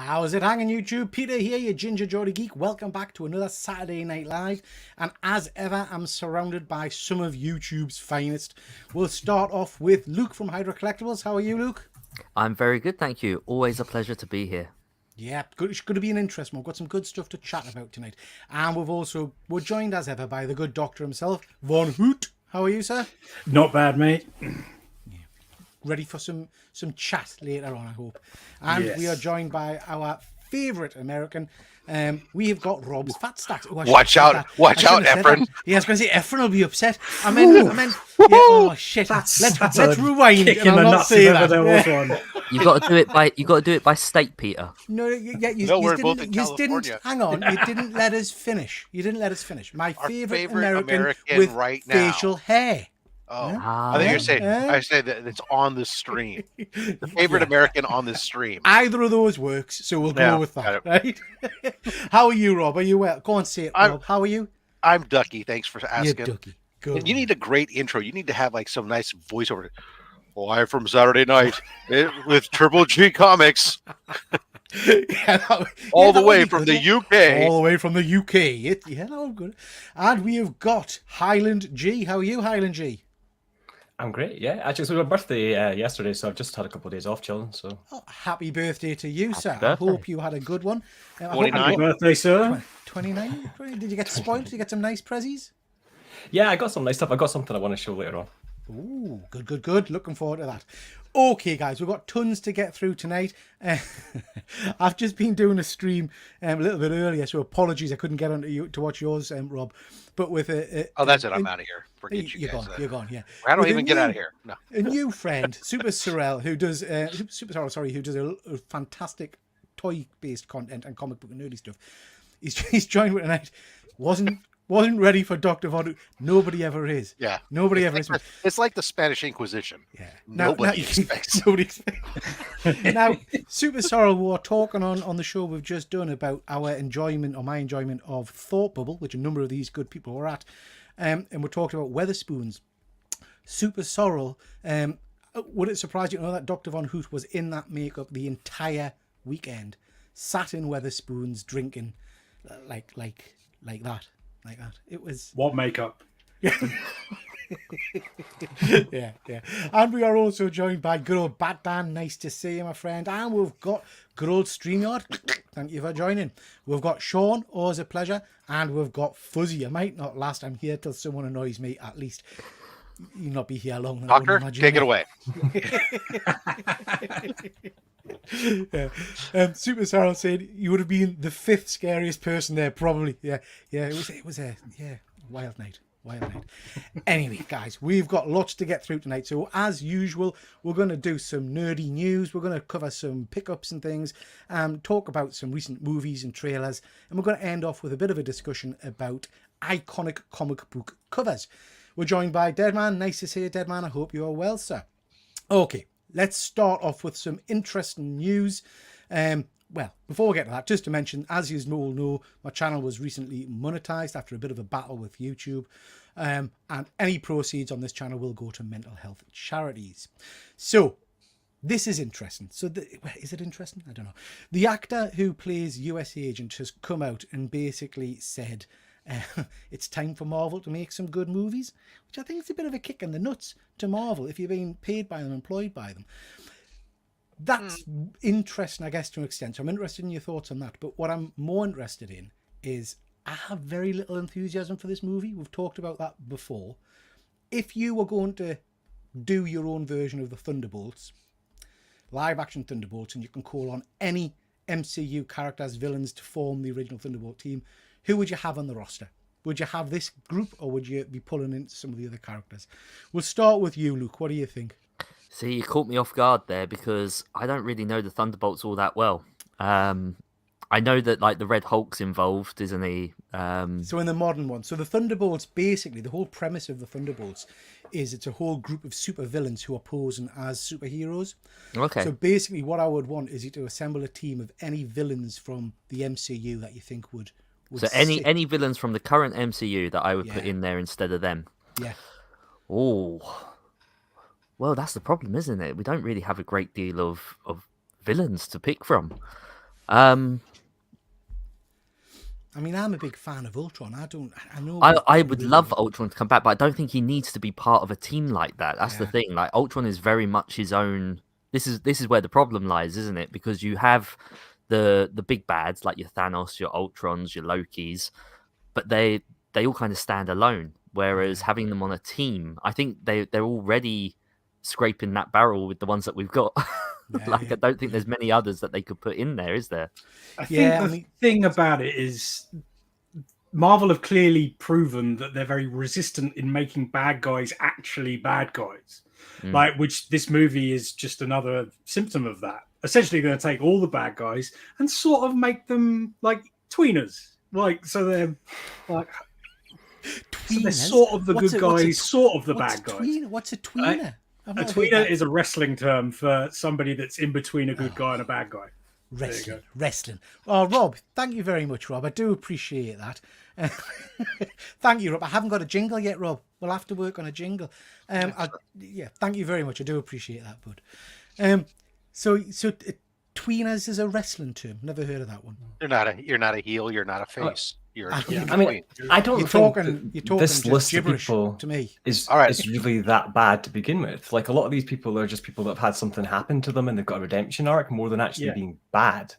How's it hanging, YouTube? Peter here, your Ginger Geordie Geek. Welcome back to another Saturday Night Live. And as ever, I'm surrounded by some of YouTube's finest. We'll start off with Luke from Hydra Collectibles. How are you, Luke? I'm very good, thank you. Always a pleasure to be here. Yeah, good. It's going to be an interesting one. We've got some good stuff to chat about tonight. And we're joined as ever by the good doctor himself, Von Hoot. How are you, sir? Not bad, mate. Ready for some chat later on, I hope. And Yes. we are joined by our favourite American. We have got Rob's Fat Stacks. Oh, Watch out, Efren. Yeah, I was going to say Efren will be upset. I meant. Yeah, oh shit! Let's rewind. Kick And in I'll the not nuts say if ever that. there was one. You got to do it by state, Peter. No, yeah, No, we're both in you California. didn't. Hang on, you didn't let us finish. My Our favorite favorite American American with right now. facial hair. Oh, Ah. I think you're saying. Yeah. I said that it's on the stream. The favorite American on the stream. Either of those works, so we'll Yeah, go with that, right? How are you, Rob? Are you well? Go on, say it, Rob. How are you? I'm Ducky. Thanks for You're asking. Ducky. Good. And you need a great intro. You need to have like some nice voiceover. Live from Saturday night with Triple G Comics, all the way from the UK. All the way from the UK. No, good. And we have got Highland G. How are you, Highland G? I'm great, yeah. Actually, it was my birthday yesterday, so I've just had a couple of days off chilling. So Oh, happy birthday to you, sir. birthday. I hope you had a good one. I hope 29. happy birthday, sir. 29? Did you get spoiled? Did you get some nice prezzies? Yeah, I got some nice stuff. I got something I want to show later on. Ooh, good. Looking forward to that. Okay, guys, we've got tons to get through tonight. I've just been doing a stream a little bit earlier, so apologies I couldn't get on to watch yours, Rob. But with Oh, that's it. I'm out of here. Forget you you're guys. gone. You're gone. Yeah. How do I With a even get out of new- here? No. A new friend, Super Sorrel, who does who does a fantastic toy-based content and comic book and nerdy stuff. He's joined with tonight. Wasn't ready for Dr. Von. Nobody ever is. Yeah. Nobody ever is. It's like the Spanish Inquisition. Yeah. Nobody expects. Nobody expects. Now, Super Sorrel, we were talking on the show we've just done about our enjoyment, or my enjoyment of Thought Bubble, which a number of these good people were at. And we talked about Weatherspoons. Super Sorrel, would it surprise you to know that Dr. Von Hoot was in that makeup the entire weekend? Sat in Weatherspoons drinking like that. Like that. It was... What makeup? yeah. And we are also joined by good old Bat Dan. Nice to see you, my friend. And we've got good old StreamYard. Thank you for joining. We've got Sean. Always a pleasure. And we've got Fuzzy. I might not last. I'm here till someone annoys me, at least. You'll not be here long. Doctor, take it away. Yeah. Super Sarah said you would have been the fifth scariest person there, probably. Yeah. It was a wild night. Anyway, guys, we've got lots to get through tonight. So as usual, we're going to do some nerdy news. We're going to cover some pickups and things, talk about some recent movies and trailers, and we're going to end off with a bit of a discussion about iconic comic book covers. We're joined by Deadman. Nice to see you, Deadman. I hope you are well, sir. Okay, let's start off with some interesting news. Well, before we get to that, just to mention, as you all know, my channel was recently monetized after a bit of a battle with YouTube. And any proceeds on this channel will go to mental health charities. So, this is interesting. So, is it interesting? I don't know. The actor who plays US Agent has come out and basically said, it's time for Marvel to make some good movies, which I think is a bit of a kick in the nuts to Marvel if you're being paid by them, employed by them. That's interesting, I guess, to an extent. So I'm interested in your thoughts on that. But what I'm more interested in is I have very little enthusiasm for this movie. We've talked about that before. If you were going to do your own version of the Thunderbolts, live action Thunderbolts, and you can call on any MCU characters, villains to form the original Thunderbolt team, who would you have on the roster? Would you have this group, or would you be pulling in some of the other characters? We'll start with you, Luke. What do you think? See, you caught me off guard there because I don't really know the Thunderbolts all that well. I know that like the Red Hulk's involved, isn't he? So in the modern one, so the Thunderbolts, basically the whole premise of the Thunderbolts is it's a whole group of super villains who are posing as superheroes. Okay. So basically what I would want is you to assemble a team of any villains from the MCU that you think would So any villains from the current MCU that I would put in there instead of them. Yeah. Oh, well, that's the problem, isn't it? We don't really have a great deal of villains to pick from. I mean, I'm a big fan of Ultron. I know. I we've would been love really- Ultron to come back, but I don't think he needs to be part of a team like that. That's the Yeah. thing. Like Ultron is very much his own. This is where the problem lies, isn't it? Because you have the big bads like your Thanos, your Ultrons, your Lokis, but they all kind of stand alone. Whereas having them on a team, I think they're already scraping that barrel with the ones that we've got. Like I don't think there's many others that they could put in there, is there? I think the thing about it is Marvel have clearly proven that they're very resistant in making bad guys actually bad guys. Like, which this movie is just another symptom of that. Essentially, going to take all the bad guys and sort of make them like tweeners. Like, so they're like, so they're sort of the good guys, sort of the bad guys. What's a tweener? A tweener is a wrestling term for somebody that's in between a good guy and a bad guy. Wrestling. Oh, Rob, thank you very much, Rob. I do appreciate that. Thank you, Rob. I haven't got a jingle yet, Rob. We'll have to work on a jingle. Thank you very much. I do appreciate that, bud. So tweeners is a wrestling term. Never heard of that one. You're not a heel. You're not a face. You're a tween. I mean, I don't You're think talking this just list of gibberish people to me. is All right. is really that bad to begin with. Like a lot of these people are just people that have had something happen to them and they've got a redemption arc more than actually being bad.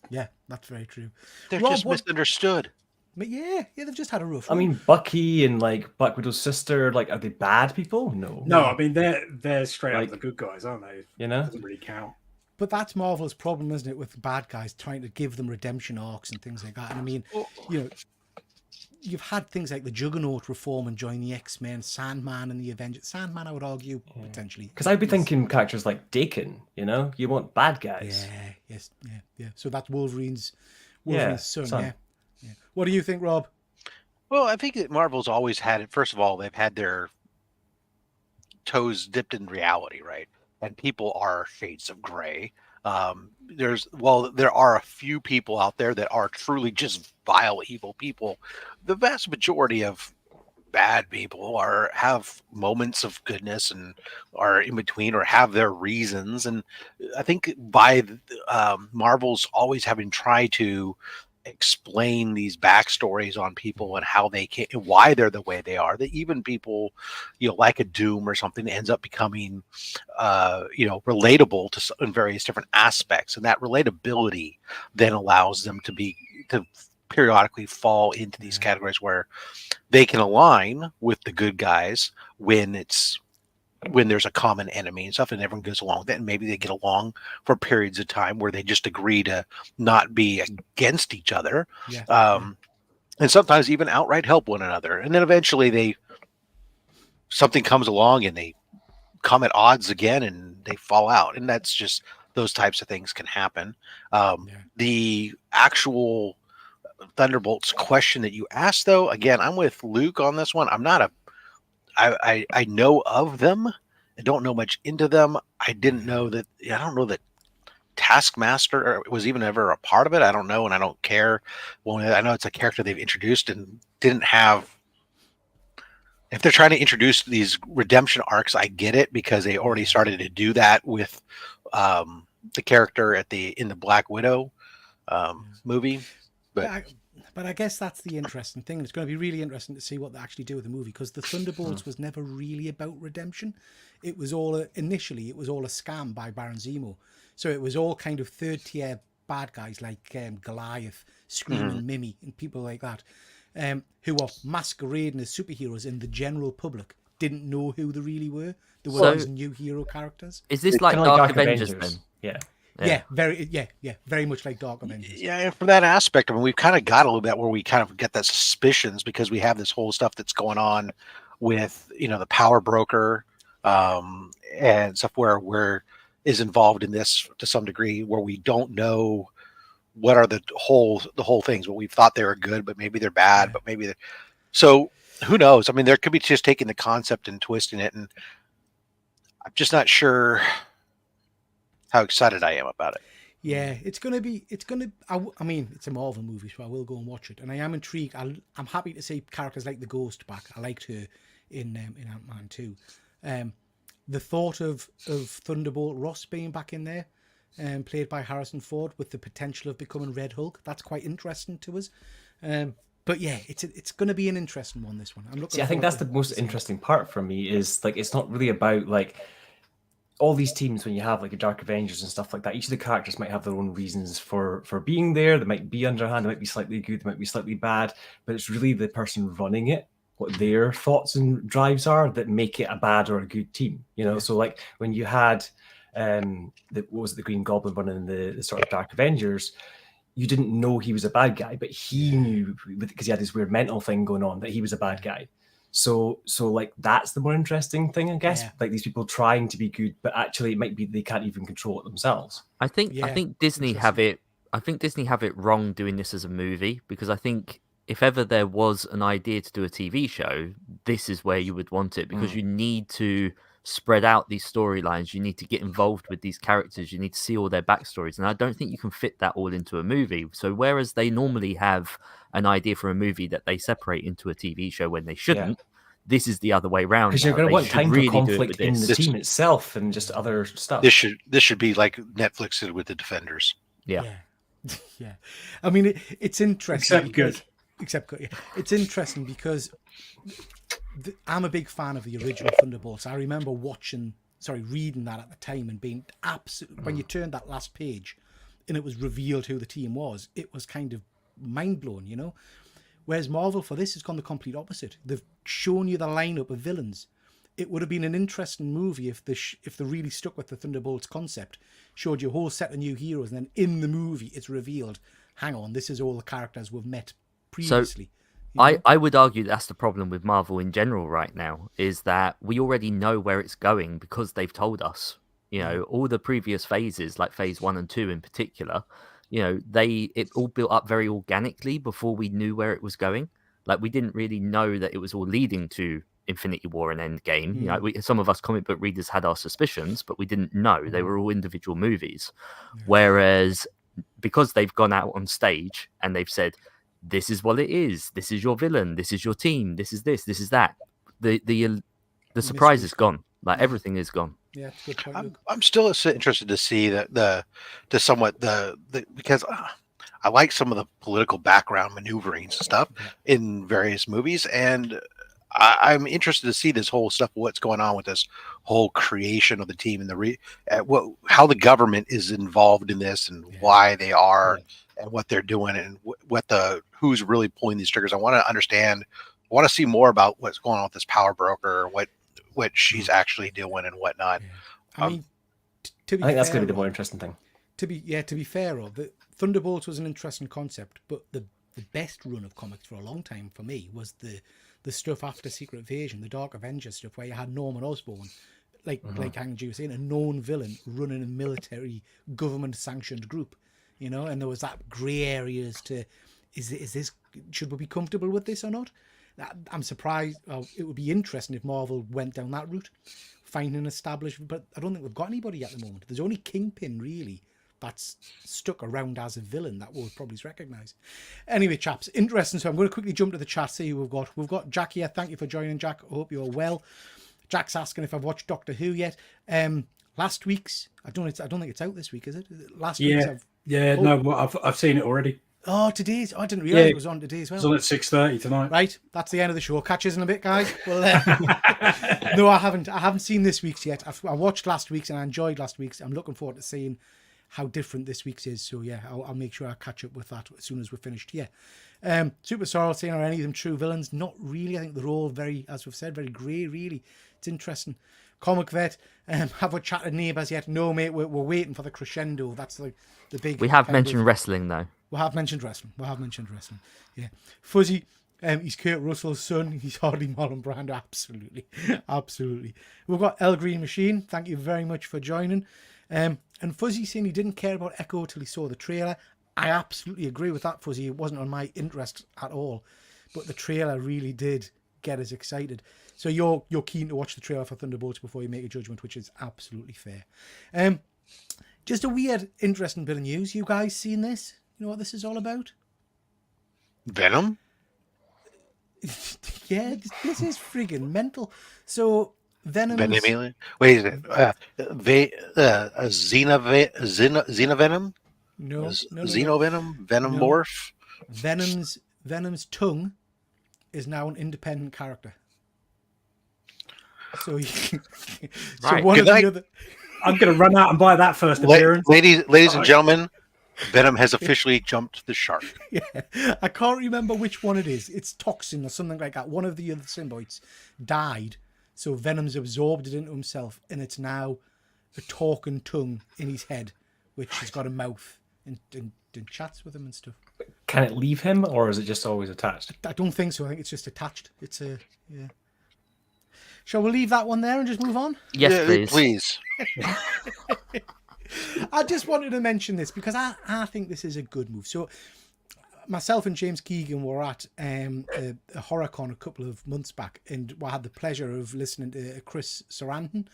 Yeah, that's very true. They're Rob, just misunderstood. But yeah, they've just had a rough. I mean, Bucky and like Black Widow's sister, like, are they bad people? No, I mean they're straight Like, up the good guys, aren't they? You know, doesn't really count. But that's Marvel's problem, isn't it, with bad guys trying to give them redemption arcs and things like that. And I mean, you've had things like the Juggernaut reform and join the X-Men, Sandman and the Avengers. Sandman, I would argue, potentially. because I'd be thinking characters like Dakin. You know, you want bad guys. Yeah. So that's Wolverine's son. son. Yeah. What do you think, Rob? Well, I think that Marvel's always had it. First of all, they've had their toes dipped in reality, right? And people are shades of gray. There are a few people out there that are truly just vile, evil people. The vast majority of bad people have moments of goodness and are in between or have their reasons. And I think by Marvel's always having tried to explain these backstories on people and how they can, why they're the way they are, that even people, like a Doom or something ends up becoming, relatable in various different aspects. And that relatability then allows them to periodically fall into these categories where they can align with the good guys when there's a common enemy and stuff and everyone goes along with it, and maybe they get along for periods of time where they just agree to not be against each other. And sometimes even outright help one another. And then eventually something comes along and they come at odds again and they fall out. And that's just, those types of things can happen. The actual Thunderbolts question that you asked, though, again, I'm with Luke on this one. I know of them. I don't know much into them. I don't know that Taskmaster was even ever a part of it. I don't know, and I don't care. Well, I know it's a character they've introduced and didn't have. If they're trying to introduce these redemption arcs, I get it, because they already started to do that with the character in the Black Widow movie. But I guess that's the interesting thing. It's going to be really interesting to see what they actually do with the movie, because the Thunderbolts was never really about redemption. It was initially a scam by Baron Zemo. So it was all kind of third tier bad guys like Goliath, Screaming Mimi, and people like that, who were masquerading as superheroes, and the general public didn't know who they really were. They were these new hero characters. Is this like Dark Avengers then? Yeah, very much like Dark Avengers. Yeah, and from that aspect, I mean, we've kind of got a little bit where we kind of get that suspicions, because we have this whole stuff that's going on with, the power broker and stuff where is involved in this to some degree, where we don't know what are the whole things. But we've thought they were good, but maybe they're bad, but maybe so who knows? I mean, there could be just taking the concept and twisting it, and I'm just not sure how excited I am about it. Yeah, I mean, it's a Marvel movie, so I will go and watch it. And I am intrigued. I'm happy to see characters like the Ghost back. I liked her in Ant-Man 2. The thought of Thunderbolt Ross being back in there, played by Harrison Ford, with the potential of becoming Red Hulk. That's quite interesting to us. But yeah, it's going to be an interesting one, this one. I'm looking. See, I think that's the most interesting part for me is like it's not really about like all these teams when you have like a Dark Avengers and stuff like that. Each of the characters might have their own reasons for being there. They might be underhand, they might be slightly good, they might be slightly bad, but it's really the person running it, what their thoughts and drives are that make it a bad or a good team. You know, so like when you had what was it, the Green Goblin running the sort of Dark Avengers, you didn't know he was a bad guy, but he knew because he had this weird mental thing going on that he was a bad guy. So like that's the more interesting thing, I guess. Yeah. Like these people trying to be good, but actually it might be they can't even control it themselves. I think Disney have it. I think Disney have it wrong doing this as a movie, because I think if ever there was an idea to do a TV show, this is where you would want it, because you need to spread out these storylines. You need to get involved with these characters. You need to see all their backstories, and I don't think you can fit that all into a movie. So whereas they normally have an idea for a movie that they separate into a TV show when they shouldn't, this is the other way around. Because you're going to want time for conflict in the team itself and just other stuff. This should be like Netflix did with the Defenders. Yeah. I mean, it's interesting. Except good. Yeah. It's interesting because I'm a big fan of the original Thunderbolts. I remember reading that at the time and being absolutely, when you turned that last page and it was revealed who the team was, it was kind of mind blowing, you know? Whereas Marvel for this has gone the complete opposite. They've shown you the lineup of villains. It would have been an interesting movie if they really stuck with the Thunderbolts concept, showed you a whole set of new heroes, and then in the movie it's revealed, hang on, this is all the characters we've met previously. So I would argue that's the problem with Marvel in general right now, is that we already know where it's going because they've told us. You know, all the previous phases, like phase 1 and 2 in particular, you know, it all built up very organically before we knew where it was going. Like, we didn't really know that it was all leading to Infinity War and Endgame. You know, some of us comic book readers had our suspicions, but we didn't know. They were all individual movies. Whereas because they've gone out on stage and they've said, this is what it is, this is your villain, this is your team, this is that, the surprise is gone. Like, everything is gone. Yeah, good point, Luke. I'm still interested to see because I like some of the political background maneuverings and stuff in various movies, and I'm interested to see this whole stuff, what's going on with this whole creation of the team and how the government is involved in this and why they are and what they're doing and who's really pulling these triggers. I want to understand. I want to see more about what's going on with this power broker, what she's actually doing and whatnot. I mean, I think that's going to be the more interesting thing. To be fair, the Thunderbolts was an interesting concept, but the best run of comics for a long time for me was the stuff after Secret Invasion, the Dark Avengers stuff, where you had Norman Osborn, like Andrew was saying, a known villain running a military government sanctioned group, you know, and there was that grey areas to, is this, should we be comfortable with this or not? I'm surprised. It would be interesting if Marvel went down that route, find an established, but I don't think we've got anybody at the moment. There's only Kingpin really that's stuck around as a villain that we'll probably recognise. Anyway, chaps, interesting. So I'm going to quickly jump to the chat, see who we've got. We've got Jack here. Thank you for joining, Jack. I hope you're well. Jack's asking if I've watched Doctor Who yet. Last week's, I don't think it's out this week, is it? Last week's. No, I've seen it already. Oh, today's. I didn't realise it was on today as well. It's on at 6:30 tonight. Right, that's the end of the show. Catch us in a bit, guys. Well, no, I haven't seen this week's yet. I watched last week's and I enjoyed last week's. I'm looking forward to seeing how different this week's is. So yeah, I'll make sure I catch up with that as soon as we're finished here. Super Sorrel saying, are any of them true villains? Not really. I think they're all very, as we've said, very grey. Really, it's interesting. Comic Vet, have we chatted neighbours yet? No, mate. We're waiting for the crescendo. That's like the big. We have mentioned wrestling though. We have mentioned wrestling. Yeah. Fuzzy, he's Kurt Russell's son. He's hardly Marlon Brando. Absolutely. We've got El Green Machine. Thank you very much for joining. And Fuzzy saying he didn't care about Echo till he saw the trailer. I absolutely agree with that, Fuzzy. It wasn't on my interest at all. But the trailer really did get us excited. So you're keen to watch the trailer for Thunderbolts before you make a judgment, which is absolutely fair. Just a weird, interesting bit of news. You guys seen this? You know what this is all about? Venom? Yeah, this is friggin' mental. So Venom's Venom. Wait, is it Xenovenom? no, no, no, no. Xenovenom? No. Venomorph? Venom's tongue is now an independent character. So, so Right. one Good of the night. other. I'm going to run out and buy that first appearance. Ladies and gentlemen, Venom has officially jumped the shark. Yeah, I can't remember which one it is. It's toxin or something like that. One of the other symbiotes died, so Venom's absorbed it into himself, and it's now a talking tongue in his head, which has got a mouth and chats with him and stuff. Can it leave him, or is it just always attached? I don't think so. I think it's just attached. It's a yeah. Shall we leave that one there and just move on? Yes, Yeah, please. I just wanted to mention this because I think this is a good move. So myself and James Keegan were at a HorrorCon a couple of months back, and I had the pleasure of listening to Chris Sarandon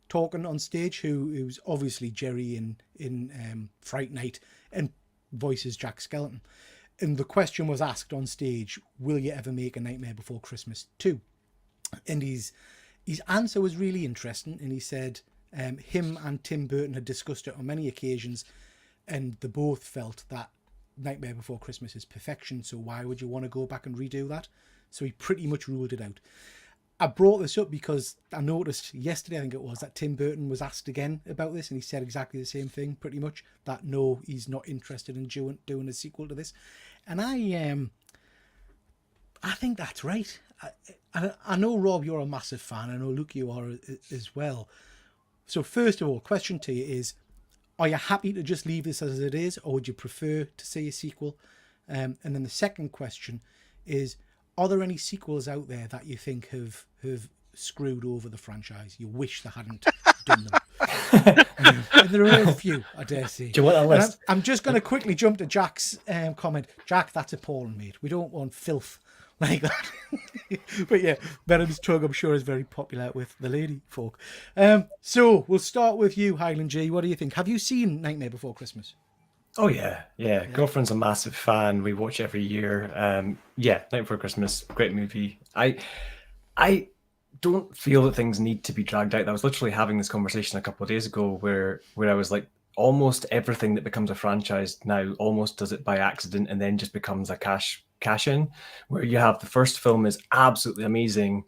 talking on stage, who's obviously Jerry in Fright Night and voices Jack Skellington. And the question was asked on stage, will you ever make A Nightmare Before Christmas 2? And his answer was really interesting, and he said him and Tim Burton had discussed it on many occasions, and they both felt that Nightmare Before Christmas is perfection, so why would you want to go back and redo that? So he pretty much ruled it out. I brought this up because I noticed yesterday, I think it was, that Tim Burton was asked again about this, and he said exactly the same thing, pretty much, that no, he's not interested in doing a sequel to this. And I think that's right. I know, Rob, you're a massive fan. I know, Luke, you are as well. So first of all, question to you is, are you happy to just leave this as it is, or would you prefer to see a sequel? And then the second question is, are there any sequels out there that you think have screwed over the franchise? You wish they hadn't done them. And there are a few, I dare say. Do you want a list? I'm just going to quickly jump to Jack's comment. Jack, that's appalling, mate. We don't want filth like that. But yeah, Venom's tongue, I'm sure, is very popular with the lady folk. So we'll start with you, Highland G. What do you think? Have you seen Nightmare Before Christmas? Oh yeah. Girlfriend's a massive fan. We watch it every year. Night Before Christmas, great movie. I don't feel that things need to be dragged out. I was literally having this conversation a couple of days ago where I was like, almost everything that becomes a franchise now almost does it by accident and then just becomes a cash in, where you have the first film is absolutely amazing.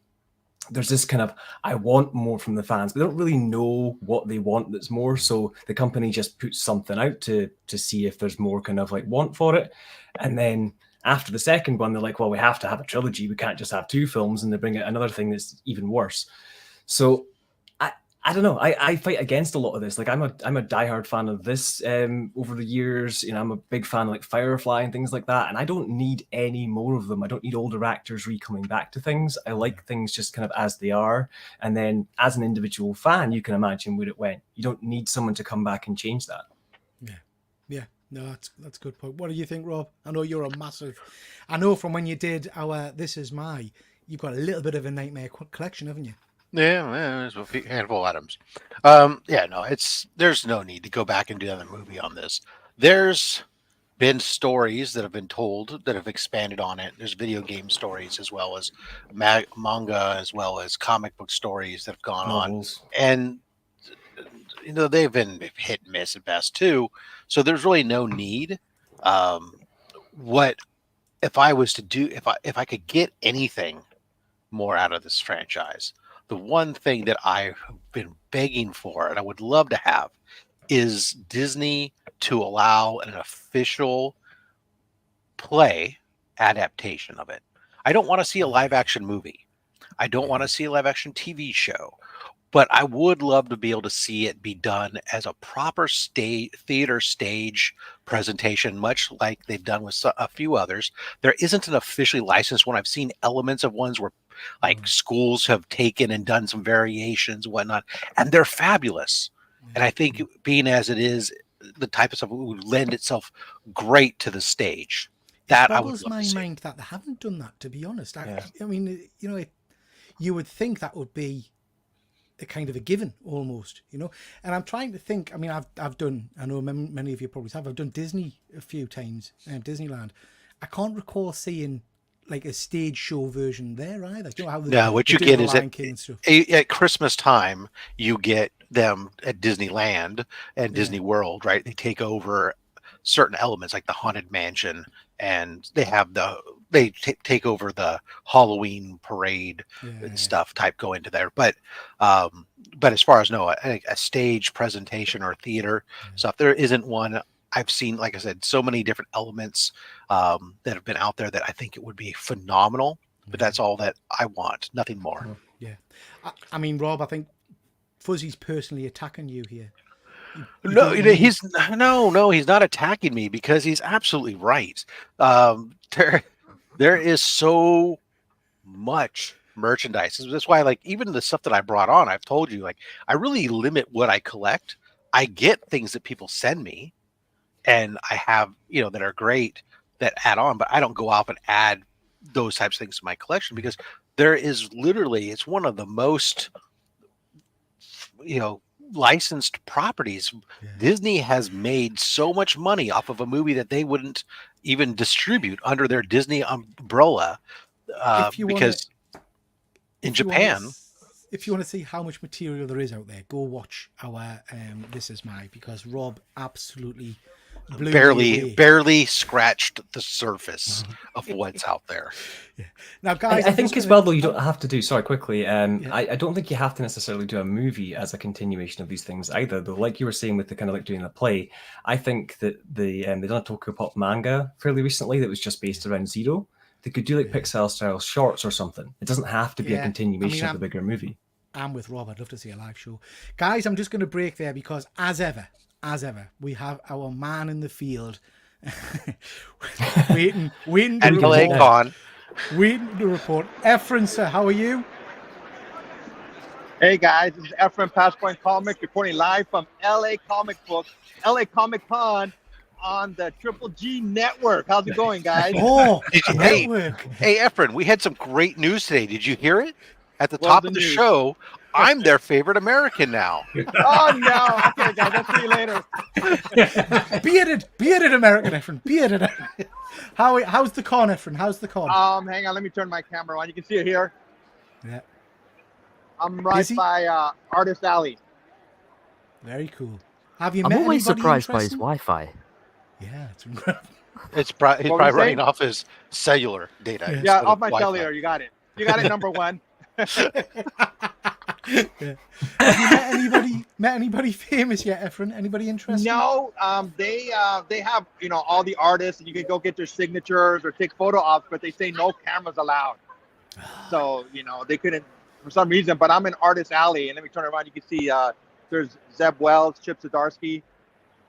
There's this kind of, I want more from the fans, but they don't really know what they want that's more. So the company just puts something out to see if there's more kind of like want for it. And then after the second one, they're like, well, we have to have a trilogy. We can't just have two films. And they bring out another thing that's even worse. So I don't know. I fight against a lot of this. Like I'm a diehard fan of this over the years. You know, I'm a big fan of like Firefly and things like that. And I don't need any more of them. I don't need older actors coming back to things. I like things just kind of as they are. And then as an individual fan, you can imagine where it went. You don't need someone to come back and change that. Yeah. No, that's a good point. What do you think, Rob? I know you're a massive. I know from when you did our This Is My, you've got a little bit of a Nightmare collection, haven't you? Yeah, there's a handful of items. There's no need to go back and do another movie on this. There's been stories that have been told that have expanded on it. There's video game stories as well as manga, as well as comic book stories that have gone Novels. on, and you know they've been hit and miss at best too. So there's really no need. What if I was to do if I could get anything more out of this franchise? The one thing that I've been begging for, and I would love to have, is Disney to allow an official play adaptation of it. I don't want to see a live action movie. I don't want to see a live action TV show. But I would love to be able to see it be done as a proper theater stage presentation, much like they've done with a few others. There isn't an officially licensed one. I've seen elements of ones where like schools have taken and done some variations and whatnot, and they're fabulous. And I think being as it is, the type of stuff would lend itself great to the stage. That I would love to see. It boggles my mind that they haven't done that, to be honest. I mean, you know, you would think that would be a kind of a given almost, you know. And I'm trying to think. I mean, I've done. I know many of you probably have. I've done Disney a few times, Disneyland. I can't recall seeing like a stage show version there either. Do you know how No, what they you did get the is Lion King and stuff? at Christmas time, you get them at Disneyland and Yeah. Disney World, right? They take over certain elements like the Haunted Mansion, and they have take over the Halloween parade and stuff type go into there. But as far as a stage presentation or theater stuff, there isn't one. I've seen, like I said, so many different elements that have been out there that I think it would be phenomenal. But that's all that I want, nothing more. Yeah. I mean, Rob, I think Fuzzy's personally attacking you here. No, he's not attacking me because he's absolutely right. There is so much merchandise. That's why, like, even the stuff that I brought on, I've told you, like, I really limit what I collect. I get things that people send me, and I have, that are great that add on, but I don't go off and add those types of things to my collection because there is literally, it's one of the most, licensed properties. Disney has made so much money off of a movie that they wouldn't even distribute under their Disney umbrella because in Japan. If you want to see how much material there is out there, go watch our This Is My, because Rob absolutely barely scratched the surface of what's out there. Yeah. Now, guys, I think as well, though, you don't have to do. Sorry, quickly. I don't think you have to necessarily do a movie as a continuation of these things either. Though, like you were saying with the kind of like doing a play, I think that they done a Tokyo Pop manga fairly recently that was just based around Zero. They could do like Pixar style shorts or something. It doesn't have to be a continuation of the bigger movie. I'm with Rob. I'd love to see a live show. Guys, I'm just going to break there because as ever, we have our man in the field waiting to and report. Waiting to report. Efren, sir, how are you? Hey guys, this is Efren Passpoint Comics reporting live from LA Comic Comic Con on the Triple G Network. How's it going, guys? Hey, Efren, we had some great news today. Did you hear it? At the top of the show, I'm their favorite American now. Oh no! Okay, guys, I'll see you later. Bearded American, Efren. Bearded. How's the con, Efren? How's the con? Hang on, let me turn my camera on. You can see it here. Yeah. I'm right by Artist Alley. Very cool. Have you? I'm met always surprised by his interesting? Wi-Fi. Yeah, it's incredible. He's probably running off his cellular data. Yeah, off my cellular. You got it. You got it. Number one. Yeah. Have you met anybody famous yet, Efren? Anybody interesting? No, they have all the artists, and you can go get their signatures or take photo ops, but they say no cameras allowed. So they couldn't for some reason. But I'm in Artist Alley, and let me turn around. You can see there's Zeb Wells, Chip Zdarsky,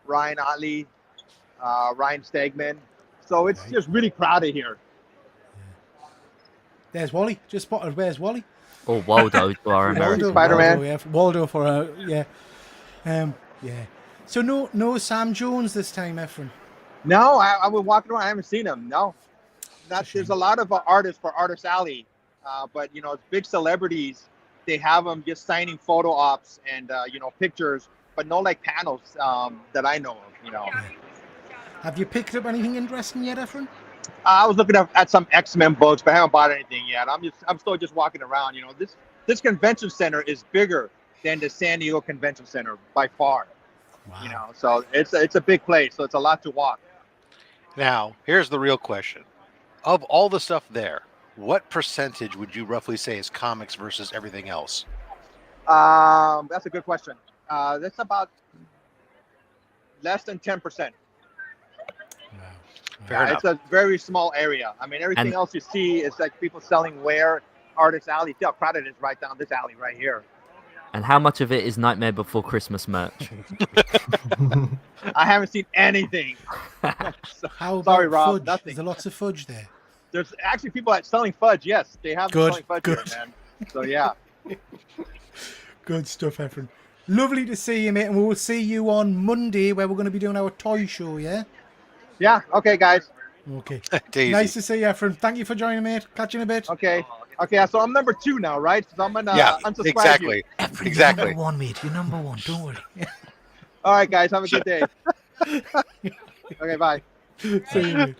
Ryan Otley, Ryan Stegman. So it's just really crowded here. There's Wally. Just spotted. Where's Wally? Or Waldo to our American. Spider-Man. Waldo for yeah. So no Sam Jones this time, Efren. No, I was walking around. I haven't seen him. No, there's a lot of artists for Artist Alley, but it's big celebrities. They have them just signing photo ops and pictures, but no like panels that I know of. Have you picked up anything interesting yet, Efren? I was looking at some X-Men books, but I haven't bought anything yet. I'm still just walking around. This convention center is bigger than the San Diego Convention Center by far. Wow. So it's a big place. So it's a lot to walk. Now, here's the real question: of all the stuff there, what percentage would you roughly say is comics versus everything else? That's a good question. That's about less than 10%. It's a very small area. I mean, everything else you see is like people selling wear, Artist Alley. See how crowded it is right down this alley right here. And how much of it is Nightmare Before Christmas merch? I haven't seen anything. How about sorry, Rob. fudge? Nothing. There's lots of fudge there. There's actually people that selling fudge. Yes, they have selling fudge here, man. So yeah. Good stuff, Efren. Lovely to see you, mate. And we will see you on Monday, where we're going to be doing our toy show. Yeah. Yeah. Okay, guys. Okay. Daisy. Nice to see you, Efren. Thank you for joining, mate. Catch you in a bit. Okay. So I'm number 2 now, right? So I'm gonna unsubscribe exactly. you. Efren, Exactly. You're number 1, mate. You're number 1. Don't worry. All right, guys. Have a good day. Okay, bye. See you,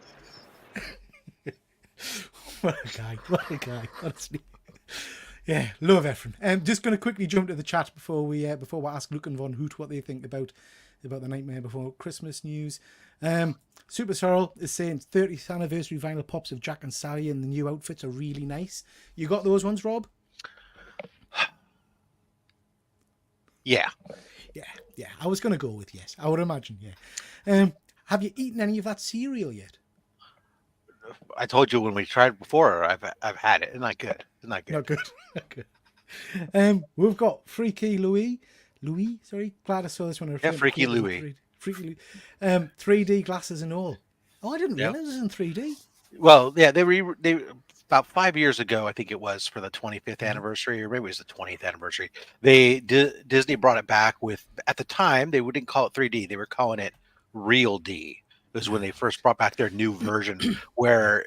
mate. What a guy. What a guy. Honestly. Yeah, love Efren. Just going to quickly jump to the chat before we ask Luke and Von Hoot what they think about the Nightmare Before Christmas news. Super Sorrel is saying 30th anniversary vinyl pops of Jack and Sally and the new outfits are really nice. You got those ones, Rob? Yeah. Yeah. I was going to go with yes. I would imagine, yeah. Have you eaten any of that cereal yet? I told you when we tried before. I've had it. It's not good. It's not good. Not good. Not good. We've got Freaky Louis. Sorry, glad I saw this one. Yeah, Freaky Louis. Freaky Louis. 3D glasses and all. Oh, I didn't Yeah. realize it was in 3D. Well, yeah, they about 5 years ago, I think it was, for the 25th anniversary, or maybe it was the 20th anniversary. Disney brought it back with, at the time, they wouldn't call it 3D. They were calling it Real D. It was when they first brought back their new version where,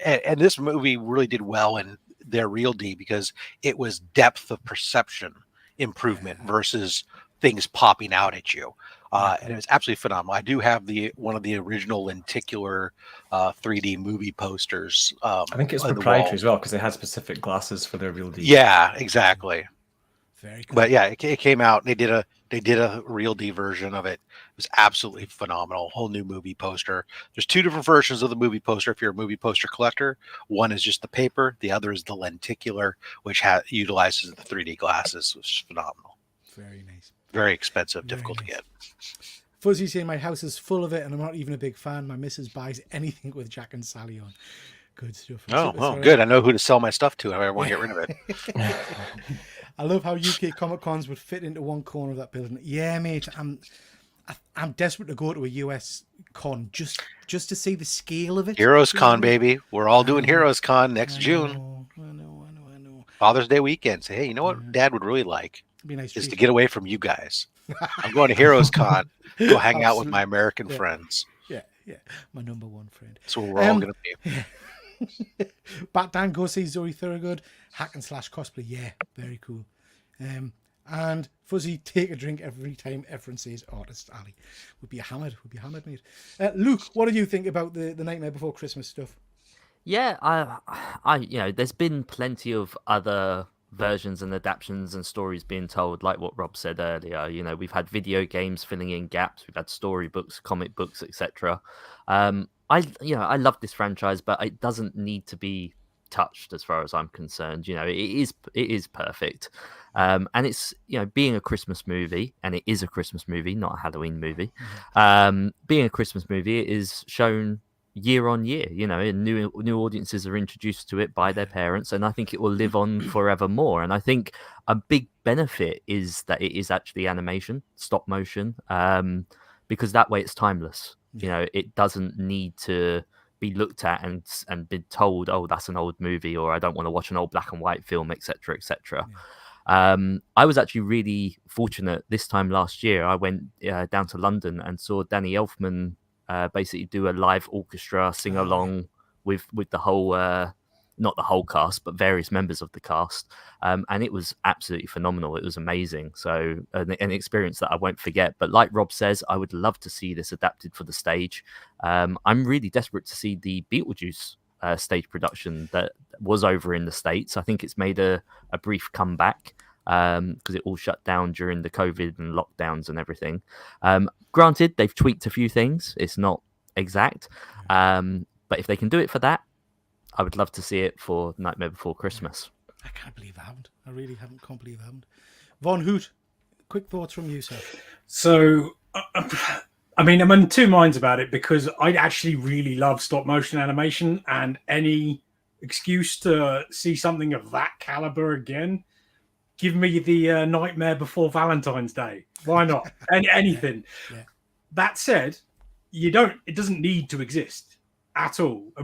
and this movie really did well in their Real D because it was depth of perception improvement versus things popping out at you. And it was absolutely phenomenal. I do have one of the original lenticular 3D movie posters. I think it's on the proprietary wall. as well because they had specific glasses for their Real D. Yeah, exactly. Very cool. But yeah, it came out. And they did a Real D version of it. It was absolutely phenomenal. Whole new movie poster. There's two different versions of the movie poster. If you're a movie poster collector, one is just the paper. The other is the lenticular, which utilizes the 3D glasses. Which is phenomenal. Very nice. Very expensive, Very difficult to nice. get. Fuzzy saying my house is full of it and I'm not even a big fan. My missus buys anything with Jack and Sally on. Good stuff. Oh, Super well, Sorrel. good. I know who to sell my stuff to if I want to get rid of it. I love how UK Comic Cons would fit into one corner of that building. Yeah, mate. I'm desperate to go to a US con just to see the scale of it. Heroes Con, baby. We're all doing Heroes Con next June. I know. Father's Day weekend. Say, hey, you know what Dad would really like It'd be a nice is to treat. get away from you guys. I'm going to Heroes Con. Go hang out with my Absolutely. American Yeah. friends. Yeah. My number one friend. That's where we're all going to be. Bat Dan, go see Zoe Thorogood. Hack and slash cosplay. Yeah, very cool. And Fuzzy, take a drink every time Efren says Artist Alley. Would be hammered, mate. Luke, what did you think about the Nightmare Before Christmas stuff? Yeah, I there's been plenty of other versions and adaptations and stories being told, like what Rob said earlier. We've had video games filling in gaps, we've had storybooks, comic books, etc. I love this franchise, but it doesn't need to be touched as far as I'm concerned. It is perfect. And it's, being a Christmas movie, and it is a Christmas movie, not a Halloween movie. Being a Christmas movie, it is shown year on year, and new audiences are introduced to it by their parents, and I think it will live on forevermore. And I think a big benefit is that it is actually animation, stop motion, because that way it's timeless. It doesn't need to be looked at and be told, oh, that's an old movie, or I don't want to watch an old black and white film, etc., etc. I was actually really fortunate this time last year. I went down to London and saw Danny Elfman basically do a live orchestra sing along with the whole not the whole cast, but various members of the cast, and it was absolutely phenomenal. It was amazing. So an experience that I won't forget. But like Rob says, I would love to see this adapted for the stage. I'm really desperate to see the Beetlejuice stage production that was over in the States. I think it's made a brief comeback because it all shut down during the COVID and lockdowns and everything. Granted, they've tweaked a few things. It's not exact. But if they can do it for that, I would love to see it for Nightmare Before Christmas. I can't believe I haven't. I really can't believe I haven't. Von Hoot, quick thoughts from you, sir. So, I'm in two minds about it because I actually really love stop motion animation, and any excuse to see something of that caliber again, give me the Nightmare Before Valentine's Day. Why not? Anything. Yeah. That said, it doesn't need to exist at all.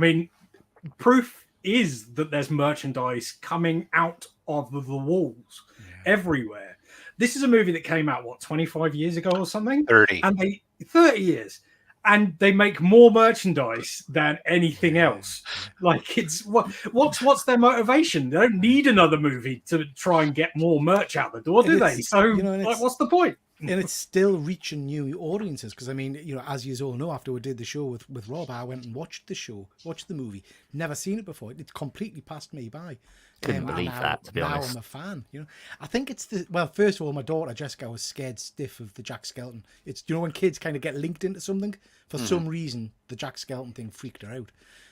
Proof is that there's merchandise coming out of the walls everywhere. This is a movie that came out 25 years ago or something? 30. And 30 years. And they make more merchandise than anything else. Like, it's what's their motivation? They don't need another movie to try and get more merch out the door, do they? So, what's the point? and it's still reaching new audiences. Because I mean, as you all know, after we did the show with Rob, I went and watched the movie. Never seen it before. It completely passed me by. Couldn't believe that, to be honest. Now I'm a fan. I think it's first of all, my daughter Jessica was scared stiff of the Jack Skellington. It's when kids kind of get linked into something for some reason, the Jack Skellington thing freaked her out.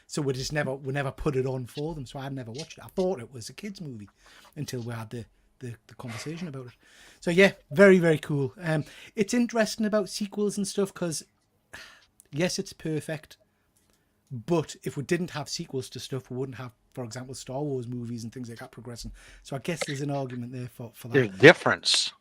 So we never put it on for them. So I'd never watched it. I thought it was a kids movie until we had the conversation about it. So yeah, very, very cool. It's interesting about sequels and stuff because yes, it's perfect, but if we didn't have sequels to stuff, we wouldn't have, for example, Star Wars movies and things like that progressing. So I guess there's an argument there for that.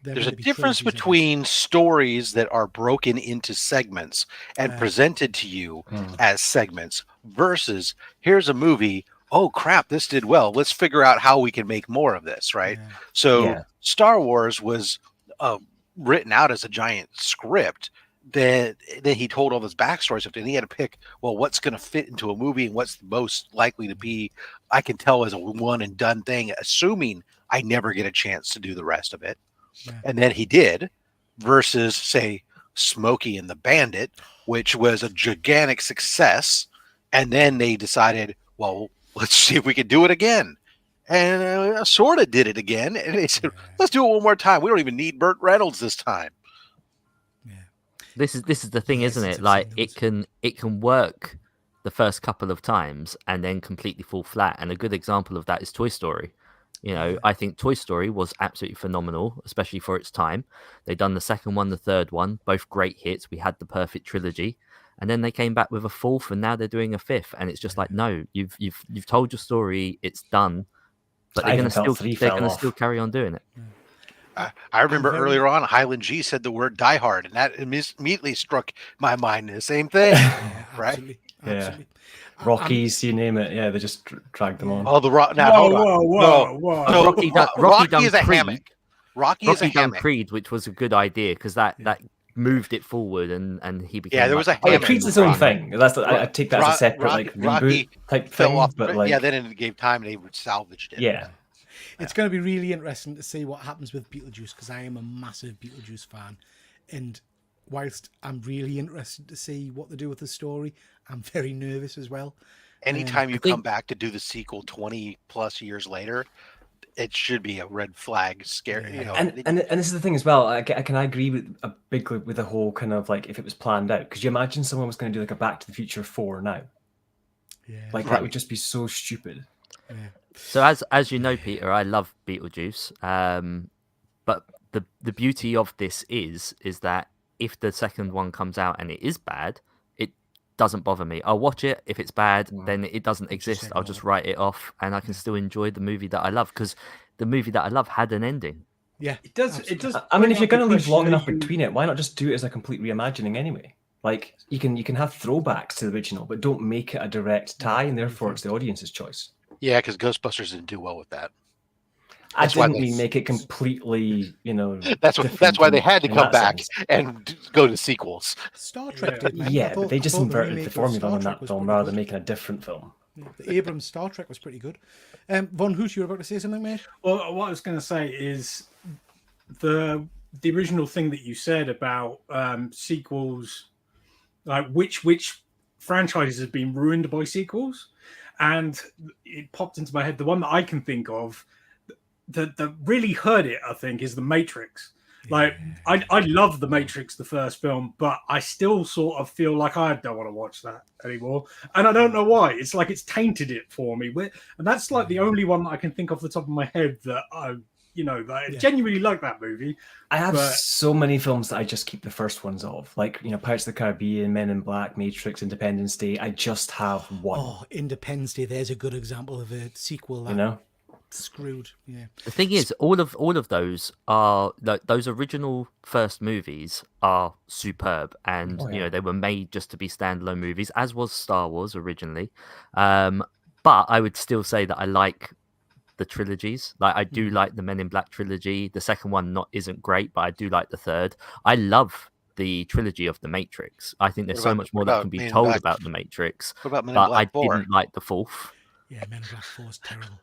There's a difference between stories that are broken into segments and presented to you as segments versus here's a movie. Oh crap, this did well. Let's figure out how we can make more of this, right? Yeah. So Star Wars was written out as a giant script that he told all this backstory stuff, and he had to pick, well, what's going to fit into a movie and what's most likely to be, I can tell, as a one and done thing, assuming I never get a chance to do the rest of it. Yeah. And then he did, versus, say, Smokey and the Bandit, which was a gigantic success. And then they decided, well, let's see if we can do it again. And sort of did it again. And they said, let's do it one more time. We don't even need Burt Reynolds this time. Yeah. This is the thing, isn't it? Like it can work the first couple of times and then completely fall flat. And a good example of that is Toy Story. I think Toy Story was absolutely phenomenal, especially for its time. They've done the second one, the third one, both great hits. We had the perfect trilogy, and then they came back with a fourth, and now they're doing a fifth. And it's just like, no, you've told your story, it's done, but they're going to still carry on doing it. I remember earlier on, Highland G said the word "Die Hard," and that immediately struck my mind. The same thing, right? Absolutely. Yeah. Rockies, you name it. Yeah, they just dragged them on. Oh, the Rock. Now, hold on. Whoa. No, Rocky is a Creed. hammock. Rocky is a hammock. Creed, which was a good idea because that moved it forward and he became. Yeah, there was a Yeah, hammock. Creed's its own thing. I take that as a separate Rocky reboot type fell thing. off, But then it gave time and they salvaged it. Yeah. It's going to be really interesting to see what happens with Beetlejuice because I am a massive Beetlejuice fan, and whilst I'm really interested to see what they do with the story, I'm very nervous as well. Anytime you come back to do the sequel 20 plus years later, it should be a red flag scare. Yeah. And this is the thing as well. Can I agree with the whole kind of like if it was planned out? Could you imagine someone was going to do like a Back to the Future 4 now? Yeah, that would just be so stupid. Yeah. So as you know, Peter, I love Beetlejuice. But the beauty of this is that if the second one comes out and it is bad, it doesn't bother me. I'll watch it. If it's bad, then it doesn't exist. I'll just write it off, and I can still enjoy the movie that I love because the movie that I love had an ending. Yeah, it does. It does. I mean, if you're going to leave long enough between it, why not just do it as a complete reimagining anyway? Like you can have throwbacks to the original, but don't make it a direct tie, and therefore it's the audience's choice. Yeah, because Ghostbusters didn't do well with that. I didn't mean make it completely, That's why they had to come back and go to sequels. Star Trek did. Yeah, but they just inverted the formula on that film rather than making a different film. Yeah, the Abrams Star Trek was pretty good. Von Hoos, you were about to say something, mate? Well, what I was going to say is the original thing that you said about sequels, like which franchises have been ruined by sequels, and it popped into my head. The one that I can think of that really hurt it, I think, is The Matrix. Like, I love The Matrix, the first film, but I still sort of feel like I don't want to watch that anymore. And I don't know why. It's like it's tainted it for me. And that's like the only one that I can think off the top of my head that I genuinely like that movie. I have so many films that I just keep the first ones of. Like, Pirates of the Caribbean, Men in Black, Matrix, Independence Day. I just have one. Oh, Independence Day. There's a good example of a sequel that screwed. Yeah. The thing is, all of those are those original first movies are superb, and they were made just to be standalone movies, as was Star Wars originally. But I would still say that I like the trilogies. Like I do like the Men in Black trilogy. The second one isn't great, but I do like the third. I love the trilogy of The Matrix. I think there's so much more that can be told about The Matrix. What about Men in Black I 4? Didn't like the fourth. Yeah, Men in Black 4 is terrible.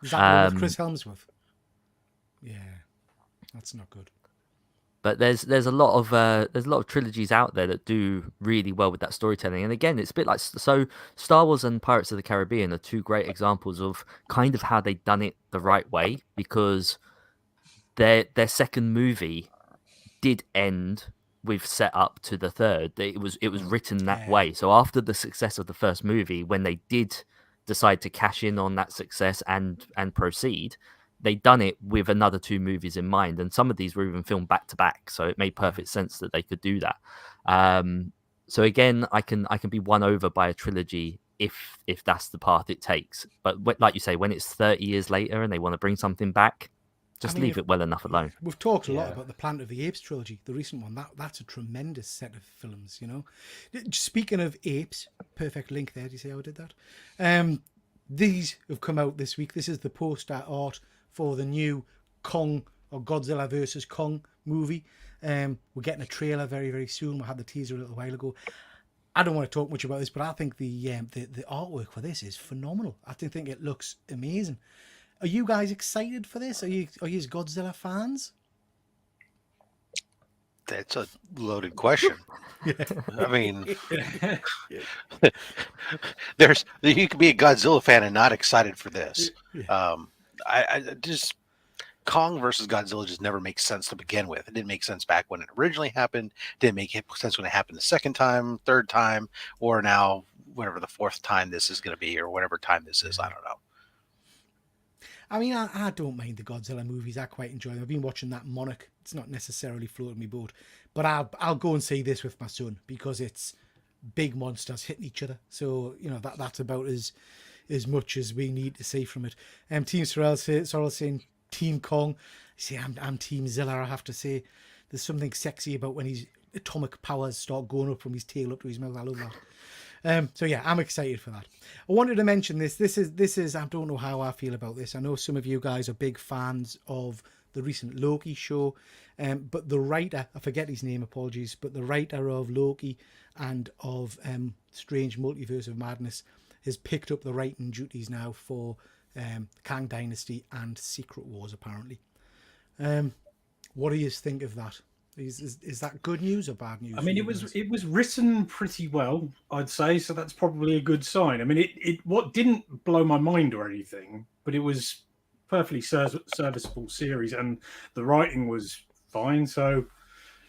Is that with Chris Helmsworth? Yeah, that's not good. But there's a lot of trilogies out there that do really well with that storytelling. And again, it's a bit like so Star Wars and Pirates of the Caribbean are two great examples of kind of how they've done it the right way, because their second movie did end with set up to the third. It was written that way. So after the success of the first movie, when they did decide to cash in on that success and proceed, they'd done it with another two movies in mind, and some of these were even filmed back to back, so it made perfect sense that they could do that. So again, I can be won over by a trilogy if that's the path it takes. But like you say, when it's 30 years later and they want to bring something back, just leave it well enough alone. We've talked a lot about the Planet of the Apes trilogy, the recent one. That's a tremendous set of films, you know. Speaking of apes, perfect link there. Do you see how I did that? These have come out this week. This is the poster art for the new Kong or Godzilla versus Kong movie. We're getting a trailer very, very soon. We had the teaser a little while ago. I don't want to talk much about this, but I think the artwork for this is phenomenal. I think it looks amazing. Are you guys excited for this? Are you Godzilla fans? That's a loaded question. I mean, you could be a Godzilla fan and not excited for this. I just Kong versus Godzilla just never makes sense to begin with. It didn't make sense back when it originally happened. Didn't make sense when it happened the second time, third time, or now whatever the fourth time this is going to be, or whatever time this is. I don't know. I mean, I don't mind the Godzilla movies. I quite enjoy them. I've been watching that Monarch. It's not necessarily floating me boat, but I'll go and see this with my son because it's big monsters hitting each other. So you know that's about as much as we need to see from it. Team Sorrell saying Team Kong. See, I'm Team Zilla. I have to say, there's something sexy about when his atomic powers start going up from his tail up to his mouth. I love that. So yeah, I'm excited for that. I wanted to mention this. This is I don't know how I feel about this. I know some of you guys are big fans of the recent Loki show, but the writer, I forget his name, apologies, but the writer of Loki and of Strange Multiverse of Madness has picked up the writing duties now for Kang Dynasty and Secret Wars, apparently. What do you think of that? Is that good news or bad news? I mean, it was written pretty well, I'd say, so that's probably a good sign. I mean, it what didn't blow my mind or anything, but it was perfectly serviceable series, and the writing was fine. So,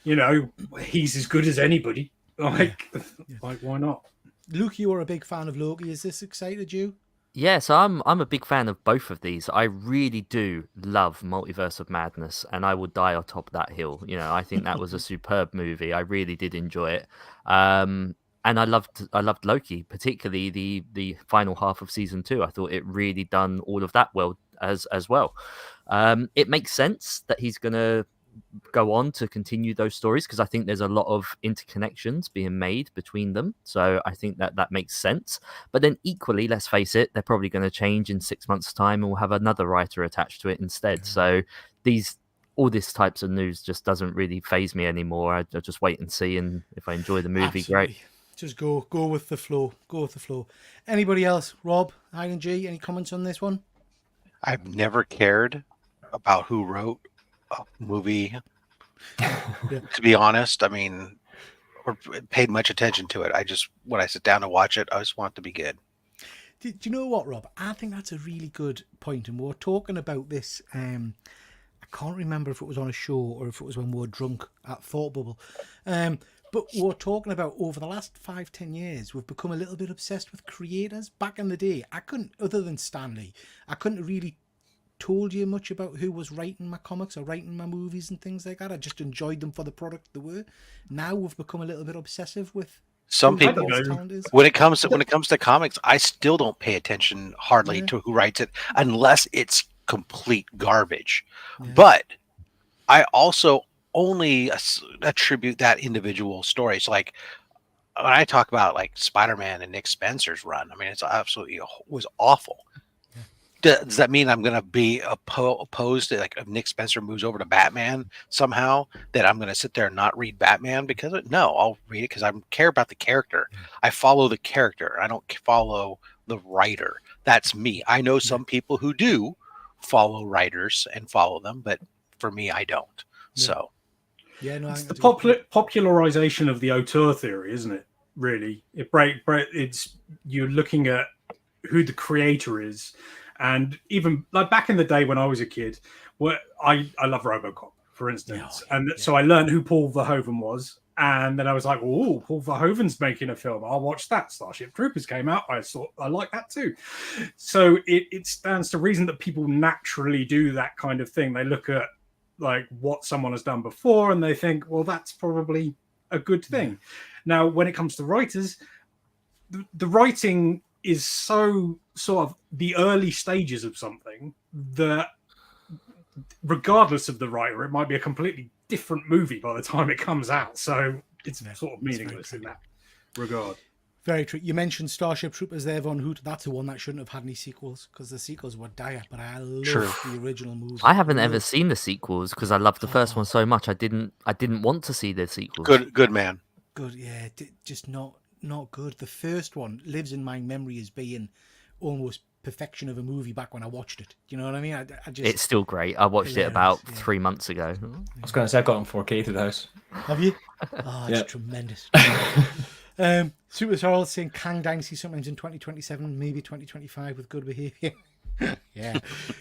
you know, he's as good as anybody. Like why not? Luke, you are a big fan of Loki. Is this excited you? Yeah, so I'm a big fan of both of these. I really do love Multiverse of Madness, and I will die atop that hill. You know, I think that was a superb movie. I really did enjoy it, and I loved Loki, particularly the final half of season 2. I thought it really done all of that well as well. It makes sense that he's gonna go on to continue those stories because I think there's a lot of interconnections being made between them, so I think that makes sense. But then equally, let's face it, they're probably going to change in 6 months' time and we'll have another writer attached to it instead. So all this types of news just doesn't really faze me anymore. I just wait and see, and if I enjoy the movie, Absolutely. Great. Just go with the flow. Go with the flow. Anybody else? Rob, Iron G, any comments on this one? I've never cared about who wrote a movie, to be honest. I mean, or paid much attention to it. When I sit down to watch it, I just want it to be good. Do you know what, Rob? I think that's a really good point, and we were talking about this. I can't remember if it was on a show or if it was when we were drunk at Thought Bubble. But we're talking about over the last 5-10 years, we've become a little bit obsessed with creators. Back in the day, I couldn't, other than Stan Lee, I couldn't really told you much about who was writing my comics or writing my movies and things like that. I just enjoyed them for the product they were. Now we've become a little bit obsessive with some people. When it comes to comics, I still don't pay attention hardly to who writes it unless it's complete garbage. But I also only attribute that individual story. So like when I talk about like Spider-Man and Nick Spencer's run, I mean, it's absolutely was awful. Does that mean I'm going to be opposed to, like, if Nick Spencer moves over to Batman somehow, that I'm going to sit there and not read Batman because of it? No, I'll read it because I care about the character. I follow the character. I don't follow the writer. That's me. I know some people who do follow writers and follow them, but for me, I don't. So. Yeah, no, I It's think the that's a good point. popularization of the auteur theory, isn't it? Really, it's you're looking at who the creator is, and even like back in the day when I was a kid, where I love RoboCop, for instance, and so I learned who Paul Verhoeven was, and then I was like, oh, Paul Verhoeven's making a film. I'll watch that. Starship Troopers came out. I like that too. So it stands to reason that people naturally do that kind of thing. They look at like what someone has done before, and they think, well, that's probably a good thing. Yeah. Now, when it comes to writers, the writing is so sort of the early stages of something that regardless of the writer, it might be a completely different movie by the time it comes out. So it's sort of meaningless in that regard. Very true. You mentioned Starship Troopers there, Von Hoot. That's the one that shouldn't have had any sequels because the sequels were dire. But I love the original movie. I haven't ever seen the sequels because I loved the first one so much. I didn't want to see the sequels. Good man. Good, yeah. Just not good. The first one lives in my memory as being almost perfection of a movie back when I watched it. You know what I mean? I just, it's still great. I watched it about 3 months ago. I was going to say I got on 4K through the house. Have you? Oh, it's tremendous. Super Harold saying Kang Dynasty sometimes in 2027, maybe 2025 with good behavior.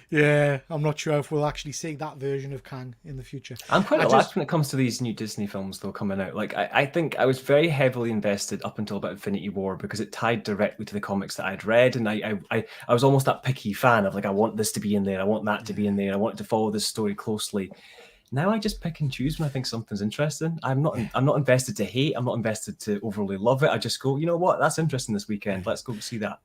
yeah. I'm not sure if we'll actually see that version of Kang in the future. I'm quite relaxed when it comes to these new Disney films, though, coming out. Like, I think I was very heavily invested up until about Infinity War because it tied directly to the comics that I'd read, and I was almost that picky fan of like, I want this to be in there, I want that to be in there, I want to follow this story closely. Now I just pick and choose when I think something's interesting. I'm not invested to hate. I'm not invested to overly love it. I just go, you know what? That's interesting this weekend. Let's go see that.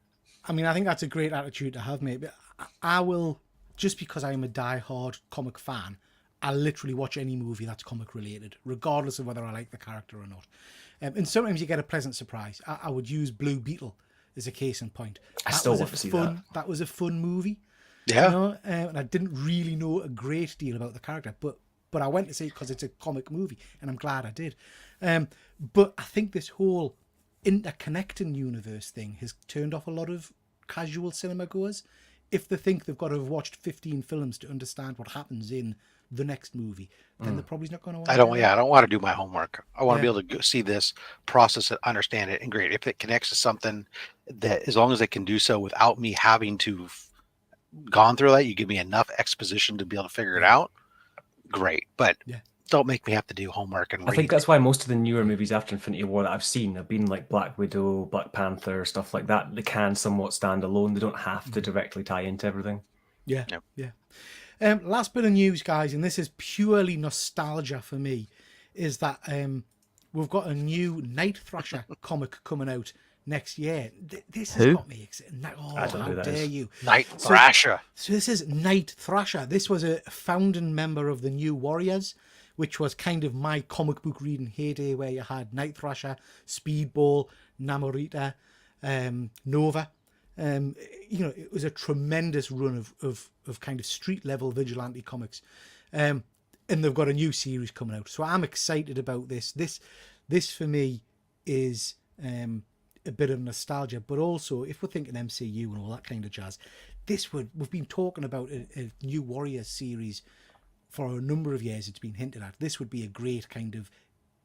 I mean, I think that's a great attitude to have, mate. But I will, just because I'm a die-hard comic fan, I literally watch any movie that's comic related, regardless of whether I like the character or not. And sometimes you get a pleasant surprise. I would use Blue Beetle as a case in point. I still want to see that. That was a fun movie. Yeah. You know? And I didn't really know a great deal about the character, but I went to see it because it's a comic movie, and I'm glad I did. But I think this whole interconnecting universe thing has turned off a lot of casual cinema goers. If they think they've got to have watched 15 films to understand what happens in the next movie, then they're probably not going to want to. I don't want to do my homework. I want to be able to go see this, process it, understand it, and great. If it connects to something that, as long as it can do so without me having to gone through that, you give me enough exposition to be able to figure it out. Great, but don't make me have to do homework and read. I think that's why most of the newer movies after Infinity War that I've seen have been like Black Widow, Black Panther, stuff like that. They can somewhat stand alone. They don't have to directly tie into everything. Yeah. Last bit of news, guys, and this is purely nostalgia for me, is that we've got a new Night Thrasher comic coming out next year. This has got me excited. Oh, how dare you. Night Thrasher. So this is Night Thrasher. This was a founding member of the New Warriors, which was kind of my comic book reading heyday, where you had Night Thrasher, Speedball, Namorita, Nova. It was a tremendous run of kind of street level vigilante comics. And they've got a new series coming out. So I'm excited about this. This for me is a bit of nostalgia, but also if we're thinking MCU and all that kind of jazz, we've been talking about a new Warriors series for a number of years. It's been hinted at. This would be a great kind of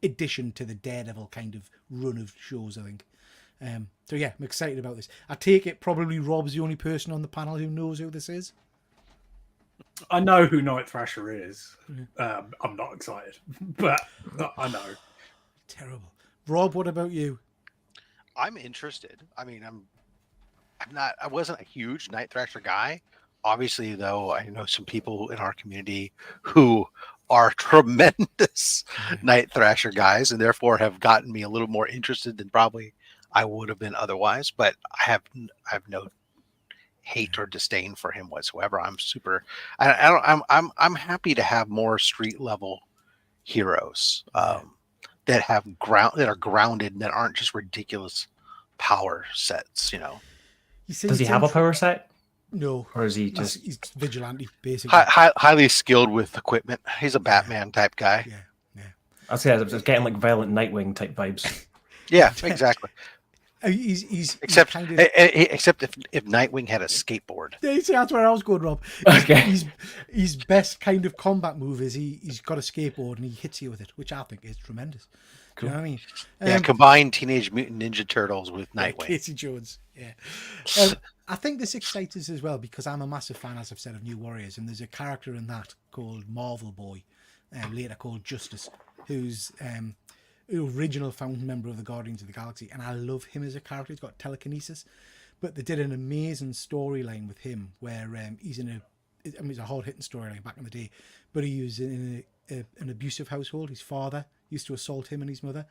addition to the Daredevil kind of run of shows, I think. So yeah, I'm excited about this. I take it probably Rob's the only person on the panel who knows who this is. I know who Night Thrasher is. I'm not excited, but I know. Terrible. Rob, what about you? I'm interested. I mean, I wasn't a huge Night Thrasher guy. Obviously, though, I know some people in our community who are tremendous Night Thrasher guys, and therefore have gotten me a little more interested than probably I would have been otherwise. But I have no hate or disdain for him whatsoever. I'm I'm happy to have more street level heroes that are grounded, that aren't just ridiculous power sets. Does he have a power set? No. Or is he just... He's vigilante, basically. Highly skilled with equipment. He's a Batman type guy. Yeah. I was getting like violent Nightwing type vibes. Yeah, exactly. He's Except, kind of. except if Nightwing had a skateboard. See, that's where I was going, Rob. Okay. His best kind of combat move is he's got a skateboard and he hits you with it, which I think is tremendous. Do you know what I mean? Yeah, combine Teenage Mutant Ninja Turtles with Nightwing. Casey Jones. Yeah. I think this excites us as well because I'm a massive fan, as I've said, of New Warriors, and there's a character in that called Marvel Boy, later called Justice, who's original founding member of the Guardians of the Galaxy, and I love him as a character. He's got telekinesis, but they did an amazing storyline with him where he's in it's a hard-hitting storyline back in the day, but he was in an abusive household. His father used to assault him and his mother,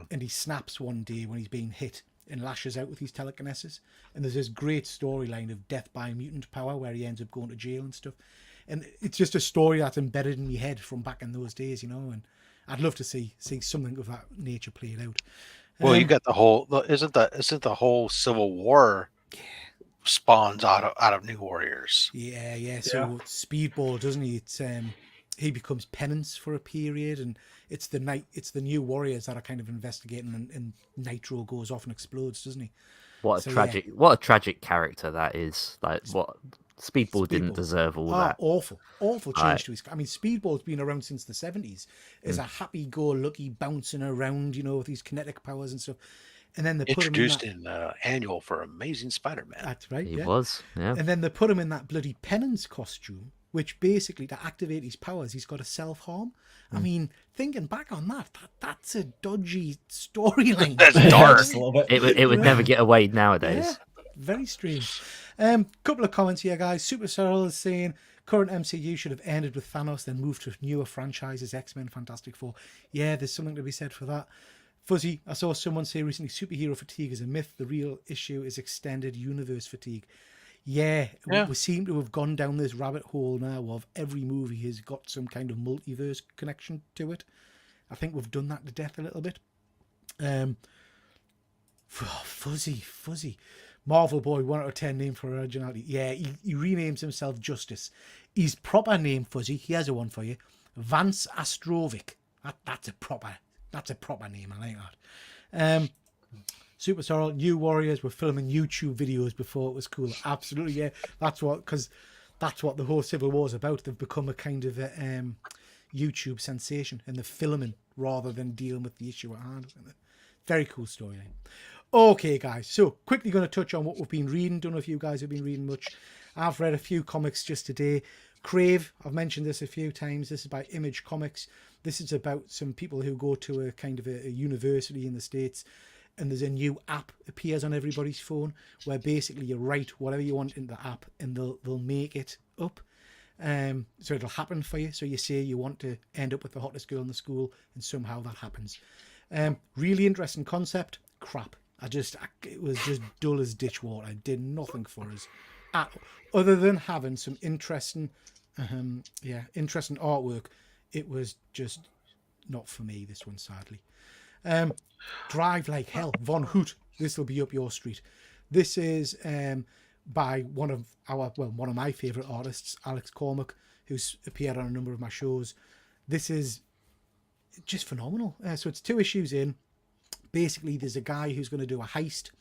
and he snaps one day when he's being hit and lashes out with his telekinesis, and there's this great storyline of death by mutant power where he ends up going to jail and stuff, and it's just a story that's embedded in my head from back in those days, you know, and I'd love to see something of that nature played out. Well, you got the whole isn't the whole Civil War spawns out of New Warriors. Yeah. So Speedball, doesn't he? It's he becomes penance for a period, and it's the New Warriors that are kind of investigating, and Nitro goes off and explodes, doesn't he? What a tragic character that is. Like, what Speedball didn't deserve all that. Awful change to his. I mean, Speedball's been around since the 70s as a happy-go-lucky bouncing around, you know, with these kinetic powers and stuff. And then they introduced put him in annual for Amazing Spider-Man. That's right. He was, yeah. And then they put him in that bloody penance costume, which basically to activate his powers, he's got to self-harm. I mean, thinking back on that's a dodgy storyline. That's dark. Just a little bit. It would never get away nowadays. Yeah, very strange. Couple of comments here, guys. Super Cyril is saying current MCU should have ended with Thanos, then moved to newer franchises, X-Men, Fantastic Four. Yeah, there's something to be said for that. Fuzzy, I saw someone say recently superhero fatigue is a myth. The real issue is extended universe fatigue. Yeah. We seem to have gone down this rabbit hole now of every movie has got some kind of multiverse connection to it. I think we've done that to death a little bit. Fuzzy. Marvel Boy, 1 out of 10 name for originality. Yeah, he renames himself Justice. His proper name, Fuzzy, he has a one for you. Vance Astrovic. That's a proper name. I like that. Super Sorrel, New Warriors were filming YouTube videos before it was cool. Absolutely, yeah. That's what the whole Civil War is about. They've become a kind of a YouTube sensation, and they're filming rather than dealing with the issue at hand. Very cool storyline. Okay, guys. So quickly going to touch on what we've been reading. Don't know if you guys have been reading much. I've read a few comics just today. Crave, I've mentioned this a few times. This is by Image Comics. This is about some people who go to a kind of a university in the States, and there's a new app appears on everybody's phone where basically you write whatever you want in the app and they'll make it up. So it'll happen for you. So you say you want to end up with the hottest girl in the school, and somehow that happens. Really interesting concept. Crap. It was just dull as ditch water. It did nothing for us at all, other than having some interesting artwork. It was just not for me, this one, sadly. Drive Like Hell, Von Hoot. This will be up your street. This is by one of my favourite artists, Alex Cormack, who's appeared on a number of my shows. This is just phenomenal. So it's 2 issues in. Basically, there's a guy who's going to do a heist,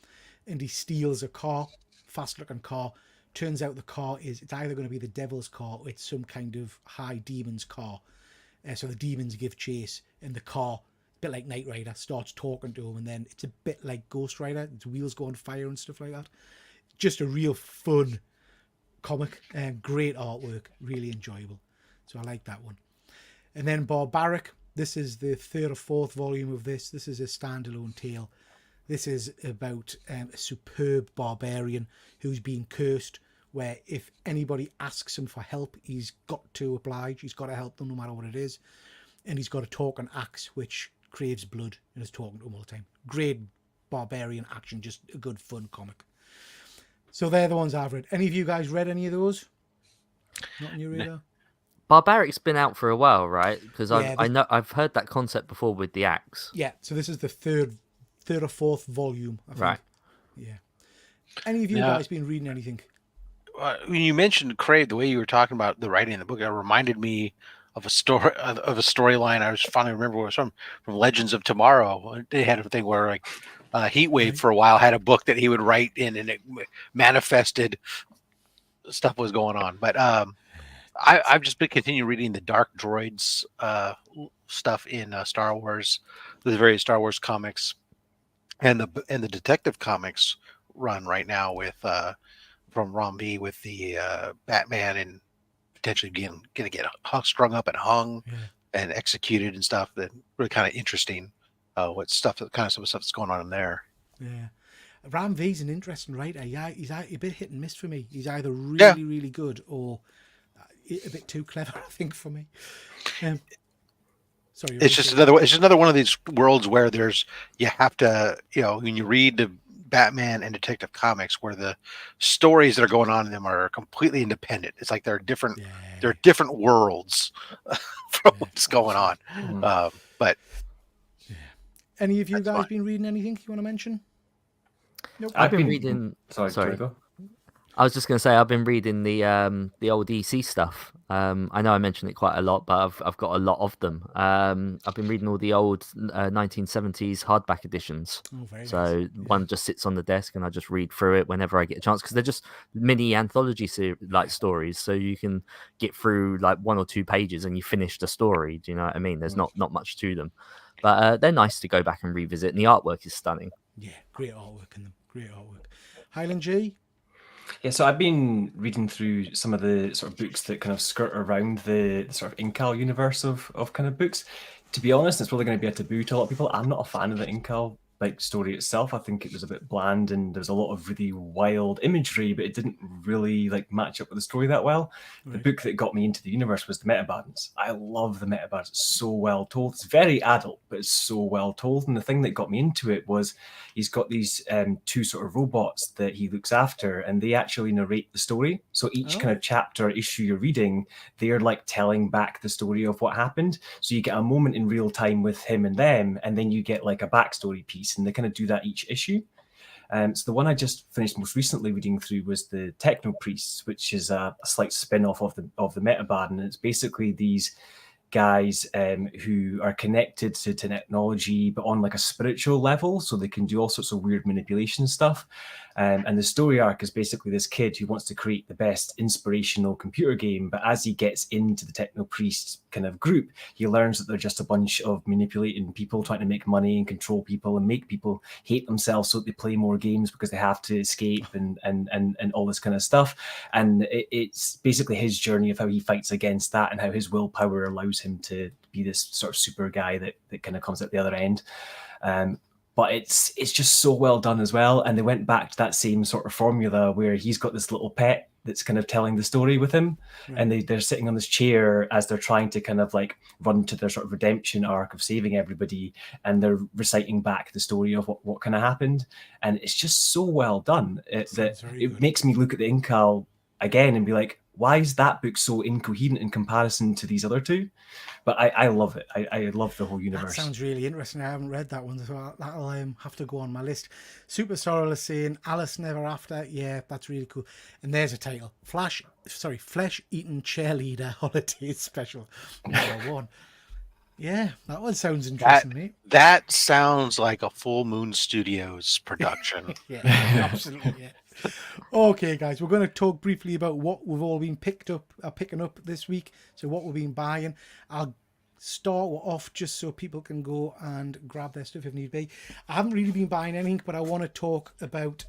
and he steals a car, fast-looking car. Turns out the car it's either going to be the devil's car or it's some kind of high demon's car. So the demons give chase, and the car, a bit like Knight Rider, starts talking to him, and then it's a bit like Ghost Rider. Its wheels go on fire and stuff like that. Just a real fun comic, and great artwork, really enjoyable. So I like that one. And then Barbaric. This is the 3rd or 4th volume of this. This is a standalone tale. This is about a superb barbarian who's been cursed, where if anybody asks him for help, he's got to oblige. He's got to help them no matter what it is. And he's got a talking axe, which craves blood and is talking to him all the time. Great barbarian action, just a good fun comic. So they're the ones I've read. Any of you guys read any of those? Not on your radar? Barbaric's been out for a while, right? Because I've heard that concept before with the axe. Yeah, so this is the third or 4th volume, I think. Right. Yeah. Any of you guys been reading anything? When you mentioned Crave, the way you were talking about the writing in the book, it reminded me of a storyline. I was finally remember where it was from Legends of Tomorrow. They had a thing where Heatwave for a while had a book that he would write in, and it manifested stuff was going on. But I've just been continuing reading the Dark Droids stuff in Star Wars, the various Star Wars comics, and the Detective Comics run right now with from Ron B with the Batman and potentially gonna get strung up and hung and executed and stuff. That really kind of interesting. Some stuff that's going on in there. Yeah. Ram V's an interesting writer. Yeah, he's a bit hit and miss for me. He's either really good or a bit too clever, I think, for me. Sorry, it's just another one of these worlds where you have to, when you read the Batman and Detective Comics, where the stories that are going on in them are completely independent. It's like they're different worlds from what's going on. But any of you guys been reading anything you want to mention? Nope. I've been reading. Sorry. I was just going to say I've been reading the old EC stuff. I know I mentioned it quite a lot, but I've got a lot of them. I've been reading all the old 1970s hardback editions. Oh, very nice. Yeah. One just sits on the desk, and I just read through it whenever I get a chance, because they're just mini anthology stories. So you can get through like 1 or 2 pages, and you finish the story. Do you know what I mean? There's not much to them, but they're nice to go back and revisit, and the artwork is stunning. Yeah, great artwork in them. Great artwork. Highland G. Yeah, so I've been reading through some of the sort of books that kind of skirt around the sort of Incal universe of kind of books. To be honest, it's probably going to be a taboo to a lot of people. I'm not a fan of the Incal story itself. I think it was a bit bland, and there's a lot of really wild imagery, but it didn't really match up with the story that well. Right. The book that got me into the universe was the Metabardens. I love the Metabardens. It's so well told. It's very adult, but it's so well told. And the thing that got me into it was he's got these 2 sort of robots that he looks after, and they actually narrate the story. So each kind of chapter or issue you're reading, they're telling back the story of what happened. So you get a moment in real time with him and them, and then you get a backstory piece. And they kind of do that each issue. So the one I just finished most recently reading through was the Techno Priests, which is a slight spin-off of the Metabarden. And it's basically these guys who are connected to technology, but on a spiritual level, so they can do all sorts of weird manipulation stuff. And the story arc is basically this kid who wants to create the best inspirational computer game, but as he gets into the Techno Priest kind of group, he learns that they're just a bunch of manipulating people, trying to make money and control people and make people hate themselves so that they play more games because they have to escape and all this kind of stuff. And it's basically his journey of how he fights against that and how his willpower allows him to be this sort of super guy that kind of comes at the other end. But it's just so well done as well. And they went back to that same sort of formula where he's got this little pet that's kind of telling the story with him. Right. And they're sitting on this chair as they're trying to kind of run to their sort of redemption arc of saving everybody. And they're reciting back the story of what kind of happened. And it's just so well done that it makes me look at the Incal again and be like, why is that book so incoherent in comparison to these other 2? But I love it. I love the whole universe. That sounds really interesting. I haven't read that one, so that'll have to go on my list. Super Sorrel is saying Alice Never After. Yeah, that's really cool. And there's a title. Flesh Eating Cheerleader Holiday Special. Number 1. Yeah, that one sounds interesting, mate. That sounds like a Full Moon Studios production. Yeah, absolutely, yeah. Okay, guys, we're going to talk briefly about what we've all been picking up this week. So what we've been buying. I'll start off just so people can go and grab their stuff if need be. I haven't really been buying anything, but I want to talk about,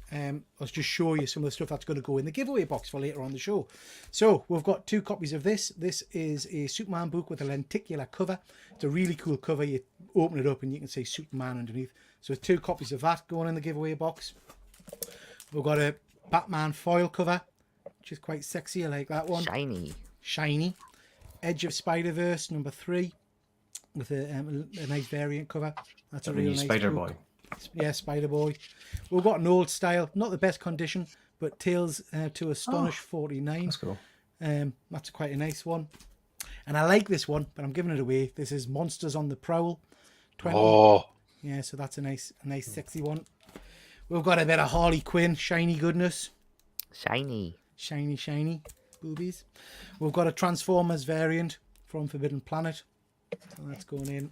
let's just show you some of the stuff that's going to go in the giveaway box for later on the show. So we've got 2 copies of this. This is a Superman book with a lenticular cover. It's a really cool cover. You open it up and you can see Superman underneath. So 2 copies of that going in the giveaway box. We've got a Batman foil cover, which is quite sexy. I like that one. Shiny. Edge of Spider-Verse number 3 with a nice variant cover. That's a real nice Spider-Boy. Yeah, Spider-Boy. We've got an old style, not the best condition, but Tales to Astonish 49. That's cool. That's quite a nice one. And I like this one, but I'm giving it away. This is Monsters on the Prowl 20. Oh. Yeah, so that's a nice sexy one. We've got a bit of Harley Quinn, shiny goodness. Shiny boobies. We've got a Transformers variant from Forbidden Planet. So that's going in.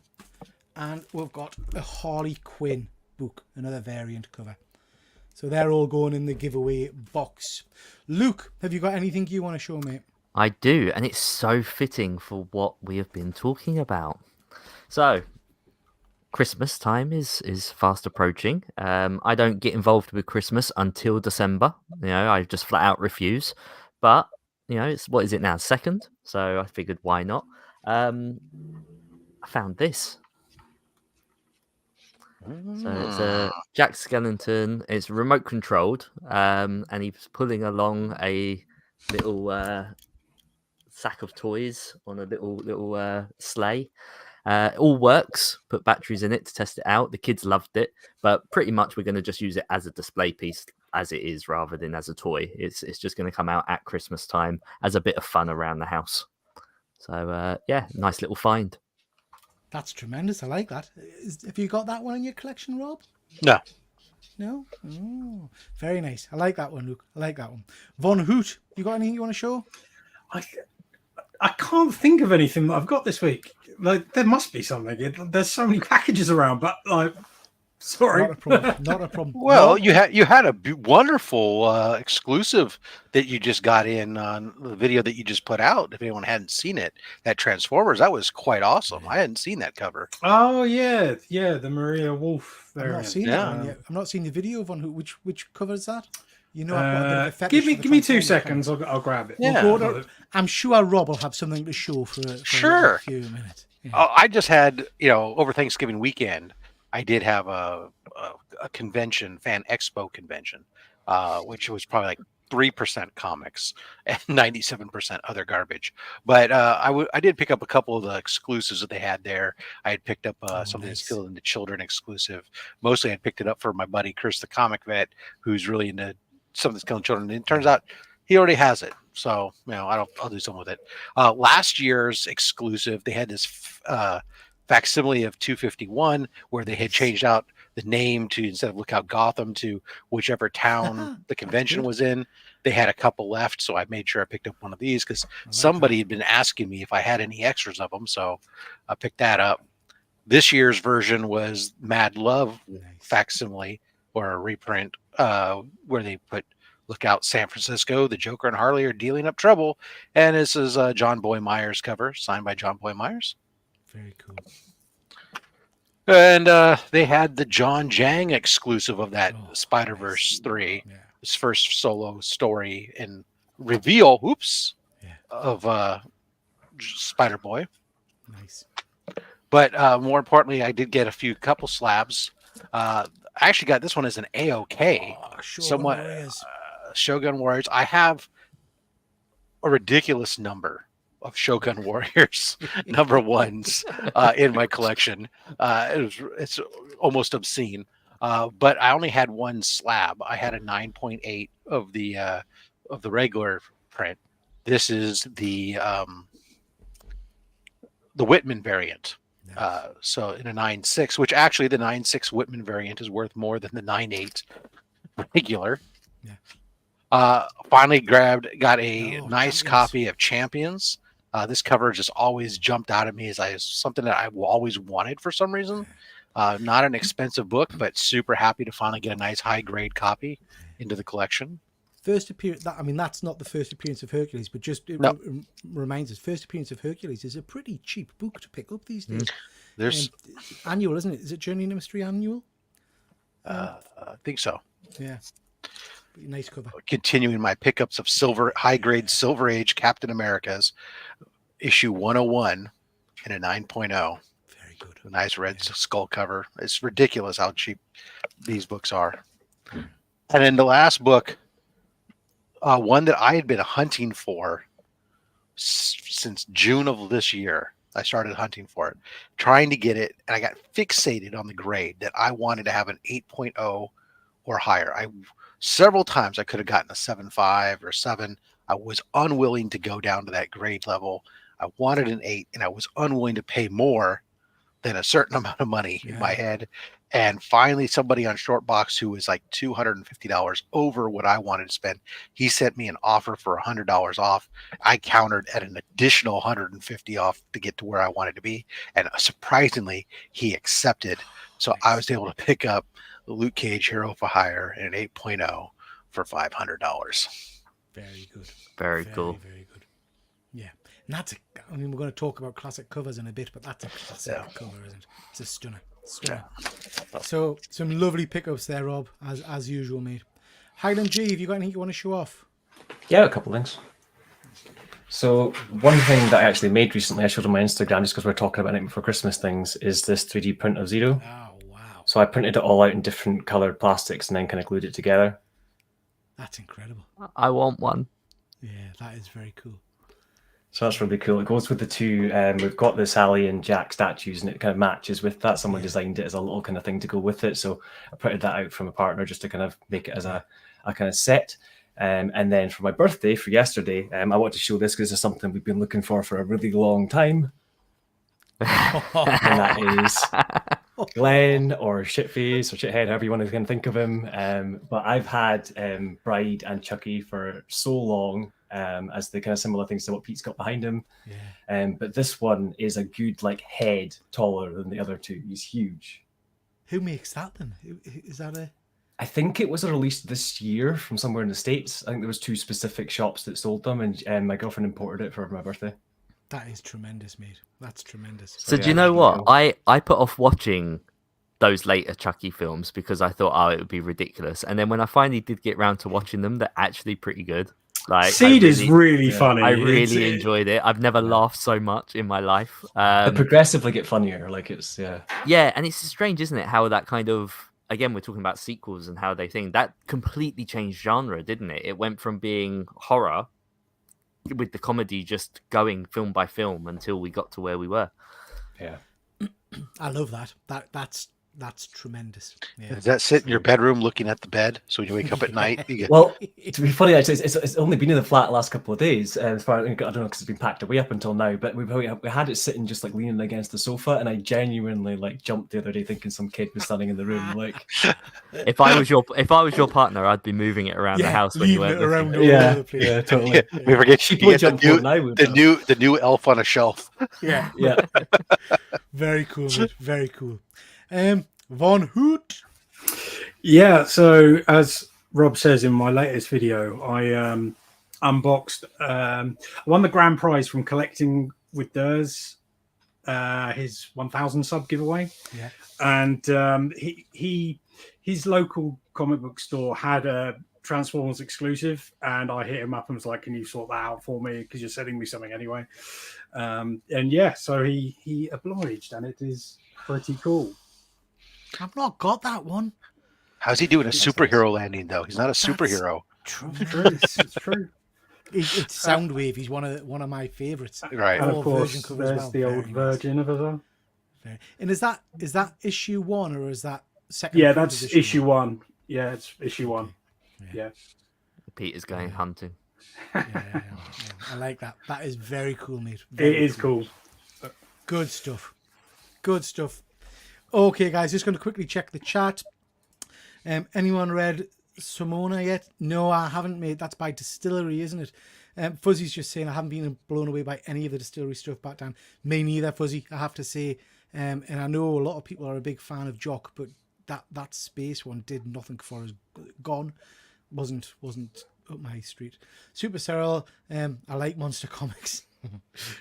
And we've got a Harley Quinn book, another variant cover. So they're all going in the giveaway box. Luke, have you got anything you want to show, mate? I do, and it's so fitting for what we have been talking about. So, Christmas time is fast approaching. I don't get involved with Christmas until December. I just flat out refuse. But it's what is it now? 2nd. So I figured why not. I found this. So it's a Jack Skellington. It's remote controlled, and he's pulling along a little sack of toys on a little sleigh. It all works. Put batteries in it to test it out. The kids loved it, but pretty much we're going to just use it as a display piece as it is, rather than as a toy. It's just going to come out at Christmas time as a bit of fun around the house. So yeah, nice little find. That's tremendous. I like that. Have you got that one in your collection, Rob? No. No? Oh, very nice. I like that one, Luke. I like that one. Von Hoot, you got anything you want to show? I can't think of anything that I've got this week. Like, there must be something. There's so many packages around, but sorry. Not a problem. Not a problem. Well, No? you had a wonderful exclusive that you just got in on the video that you just put out. If anyone hadn't seen it, that Transformers, that was quite awesome. I hadn't seen that cover. Oh yeah, the Maria Wolf I've variant. not seen that one yet. I've not seen the video of Von Hoot. Which cover is that? I've got a bit of a fetish give for me the 2 Transformers seconds. covers. I'll grab it. Yeah. We'll go to- I'm sure Rob will have something to show for Sure. a few minutes. Yeah. Oh, I just had, over Thanksgiving weekend, I did have a convention, fan expo convention, which was probably like 3% comics and 97% other garbage. But I did pick up a couple of the exclusives that they had there. I had picked up something that's nice. still in the children exclusive. Mostly I picked it up for my buddy Chris, the comic vet, who's really into something that's killing children. And it turns out he already has it. So, I'll do something with it. Last year's exclusive, they had this facsimile of 251 where they had changed out the name to, instead of Lookout Gotham, to whichever town the convention was in. They had a couple left, so I made sure I picked up one of these because somebody had been asking me if I had any extras of them, so I picked that up. This year's version was Mad Love facsimile, or a reprint, where they put Lookout San Francisco, the Joker and Harley are dealing up trouble, and this is John Boy Myers cover, signed by John Boy Myers. Very cool. And they had the John Jang exclusive of that Spider-Verse 3, his first solo story and reveal, of Spider-Boy. Nice. But more importantly, I did get a couple slabs. I actually got this one as an AOK. Shogun Warriors. I have a ridiculous number of Shogun Warriors number ones in my collection. It's almost obscene. But I only had one slab. I had a 9.8 of the regular print. This is the Whitman variant. So in a 9.6, which actually the 9.6 Whitman variant is worth more than the 9.8 regular. Finally got a nice copy of Champions. This cover just always jumped out at me as something that I always wanted for some reason. Not an expensive book, but super happy to finally get a nice high grade copy into the collection. First appearance. That's not the first appearance of Hercules, but just reminds us. First appearance of Hercules is a pretty cheap book to pick up these days. There's annual, isn't it? Is it Journey into Mystery annual? I think so. Yeah. Nice cover. Continuing my pickups of high grade Silver Age Captain America's issue 101 in a 9.0. Very good. A nice red skull cover. It's ridiculous how cheap these books are. And then the last book, one that I had been hunting for since June of this year. I started hunting for it, trying to get it, and I got fixated on the grade that I wanted to have an 8.0 or higher. Several times I could have gotten a 7.5 or 7. I was unwilling to go down to that grade level. I wanted an 8, and I was unwilling to pay more than a certain amount of money in my head. And finally, somebody on Shortbox who was like $250 over what I wanted to spend, he sent me an offer for $100 off. I countered at an additional $150 off to get to where I wanted to be. And surprisingly, he accepted. So I was able to pick up the Luke Cage Hero for Hire in an 8.0 for $500. Very good. Very cool. Very good. Yeah. And that's I mean, we're going to talk about classic covers in a bit, but that's a classic cover, isn't it? It's a stunner. So some lovely pickups there, Rob, as usual, mate. Highland G, have you got anything you want to show off? Yeah, a couple things. So one thing that I actually made recently, I showed on my Instagram just because we're talking about it before Christmas things, is this 3D print of Zero. Oh, wow. So I printed it all out in different colored plastics and then kind of glued it together. That's incredible. I want one. Yeah, that is very cool. So that's really cool. It goes with the two. We've got the Sally and Jack statues, and it kind of matches with that. Someone designed it as a little kind of thing to go with it. So I printed that out from a partner just to kind of make it as a kind of set. And then for my birthday, for yesterday, I want to show this because it's something we've been looking for a really long time. And that is Glenn or Shitface or Shithead, however you want to kind of think of him. But I've had Bride and Chucky for so long. As the kind of similar things to what Pete's got behind him. Yeah. But this one is a good head taller than the other two. He's huge. Who makes that then? Is that a... I think it was released this year from somewhere in the States. I think there was 2 specific shops that sold them, and my girlfriend imported it for my birthday. That is tremendous, mate. That's tremendous. So do you know what? I put off watching those later Chucky films because I thought, it would be ridiculous. And then when I finally did get round to watching them, they're actually pretty good. Seed is really funny. I really enjoyed it. I've never laughed so much in my life. They progressively get funnier. Yeah, and it's strange, isn't it? How that kind of, again, we're talking about sequels and how they think that completely changed genre, didn't it? It went from being horror with the comedy just going film by film until we got to where we were. Yeah, I love that. That's tremendous. Yeah. Does that sit in your bedroom looking at the bed? So when you wake up at night, you get... Well, to be funny, actually, it's only been in the flat the last couple of days. As far I don't know, because it's been packed away up until now. But we had it sitting just leaning against the sofa, and I genuinely jumped the other day thinking some kid was standing in the room. If I was your partner, I'd be moving it around the house when you went around. Yeah, totally. We forget the new elf on a shelf. Yeah. Very cool, mate. Very cool. Von Hoot. Yeah, so as Rob says in my latest video, I unboxed. I won the grand prize from collecting with Durs, his 1,000 sub giveaway. Yeah, and his local comic book store had a Transformers exclusive, and I hit him up and was like, "Can you sort that out for me? Because you're sending me something anyway." And yeah, so he obliged, and it is pretty cool. I've not got that one. How's he doing a superhero landing though? He's not a superhero. It's true. It's Soundwave. He's one of my favourites. Right. And of course, there's the old version of it as well. And is that issue 1 or is that second? Yeah, that's issue 1. Yeah, it's issue 1. Yeah. Peter's going hunting. Yeah. I like that. That is very cool, mate. It is cool. Good stuff. Okay, guys, just going to quickly check the chat. Anyone read Simona yet? No, I haven't, mate. That's by Distillery, isn't it? Fuzzy's just saying I haven't been blown away by any of the Distillery stuff back down. Me neither, Fuzzy, I have to say. And I know a lot of people are a big fan of Jock, but that space one did nothing for us. Gone. Wasn't up my street. Super Cyril, I like Monster Comics.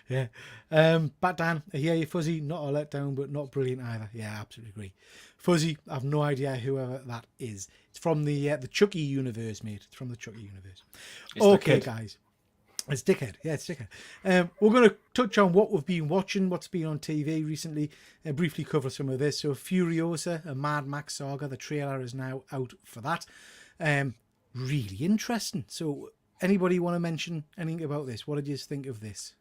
Yeah. Bat Dan, I hear you, Fuzzy. Not a letdown, but not brilliant either. Yeah, absolutely agree. Fuzzy, I've no idea whoever that is. It's from the Chucky universe, mate. It's from the Chucky universe. Okay, guys. It's Dickhead. Yeah, it's Dickhead. We're going to touch on what we've been watching, what's been on TV recently, and briefly cover some of this. So Furiosa, a Mad Max saga. The trailer is now out for that. Really interesting. So anybody want to mention anything about this? What did you think of this?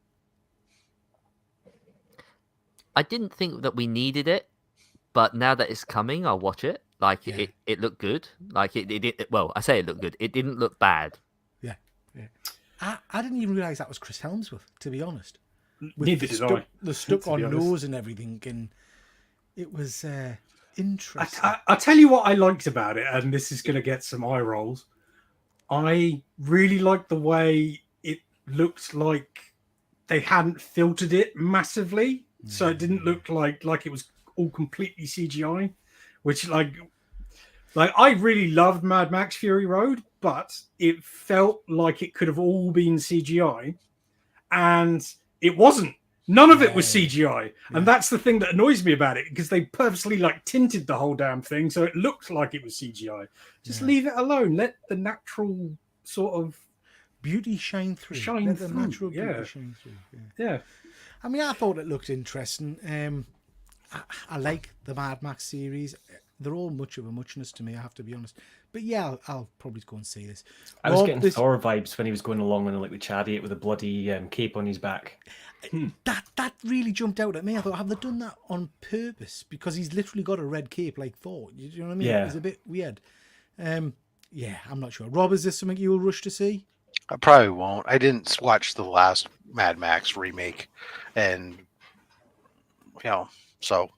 I didn't think that we needed it, but now that it's coming, I'll watch it. It looked good. Well, I say it looked good. It didn't look bad. Yeah. I didn't even realise that was Chris Hemsworth, to be honest. Neither did I. The stuck-on nose and everything, and it was Interesting. I'll tell you what I liked about it, and this is going to get some eye rolls. I really liked the way it looked like they hadn't filtered it massively, so it didn't look like it was all completely CGI. Which like I really loved Mad Max Fury Road, but it felt like it could have all been CGI, and it wasn't. None of it was CGI, and that's the thing that annoys me about it, because they purposely like tinted the whole damn thing so it looked like it was CGI. Just leave it alone. Let the natural sort of beauty shine through. Shine the through, natural beauty yeah. shine through. Yeah. I mean, I thought it looked interesting. I like the Mad Max series. They're all much of a muchness to me, I have to be honest. But yeah, I'll probably go and see this. I was getting Thor vibes when he was going along on like the chariot with a bloody cape on his back. That really jumped out at me. I thought, have they done that on purpose? Because he's literally got a red cape like Thor. You know what I mean? Yeah. It's a bit weird. Yeah, I'm not sure. Rob, is this something you'll rush to see? I probably won't. I didn't watch the last Mad Max remake, and so.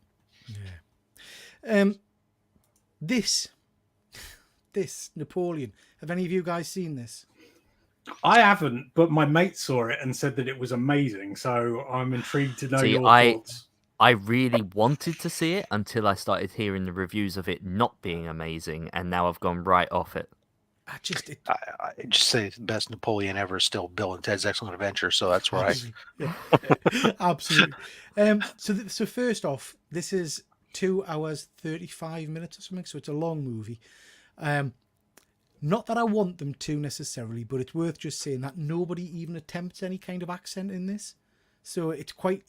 Yeah. This Napoleon. Have any of you guys seen this? I haven't, but my mate saw it and said that it was amazing. So I'm intrigued to know your thoughts. I really wanted to see it until I started hearing the reviews of it not being amazing, and now I've gone right off it. I just say the best Napoleon ever is still Bill and Ted's Excellent Adventure, so that's where Absolutely. So first off, this is 2 hours 35 minutes or something, so it's a long movie. Not that I want them to necessarily, but it's worth just saying that nobody even attempts any kind of accent in this. So it's quite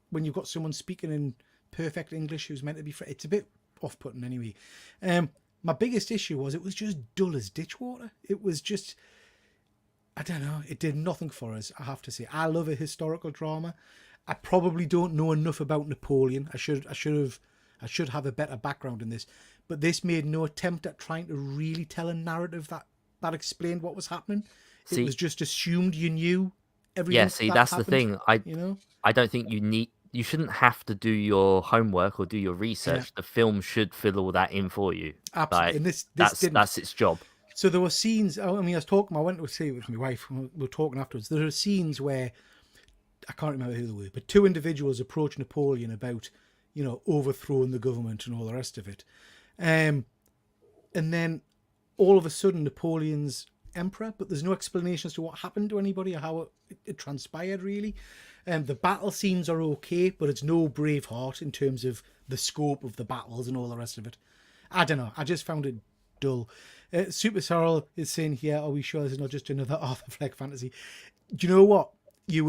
when you've got someone speaking in perfect English who's meant to be it's a bit off-putting anyway. My biggest issue was it was just dull as ditch water. It was just, I don't know, it did nothing for us, I have to say. I love a historical drama. I probably don't know enough about Napoleon. I should have a better background in this. But this made no attempt at trying to really tell a narrative that explained what was happening. It was just assumed you knew everything. Yeah, see, that's happened, the thing. I don't think you shouldn't have to do your homework or do your research. Yeah. The film should fill all that in for you. Absolutely. Like, and that's its job. So there were scenes, I went to see it with my wife, and we were talking afterwards. There are scenes where, I can't remember who they were, but two individuals approach Napoleon about, overthrowing the government and all the rest of it. And then all of a sudden Napoleon's emperor, but there's no explanation as to what happened to anybody or how it transpired really. The battle scenes are okay, but it's no Braveheart in terms of the scope of the battles and all the rest of it. I don't know. I just found it dull. Super Sorrel is saying here, are we sure this is not just another Arthur Fleck fantasy? Do you know what? You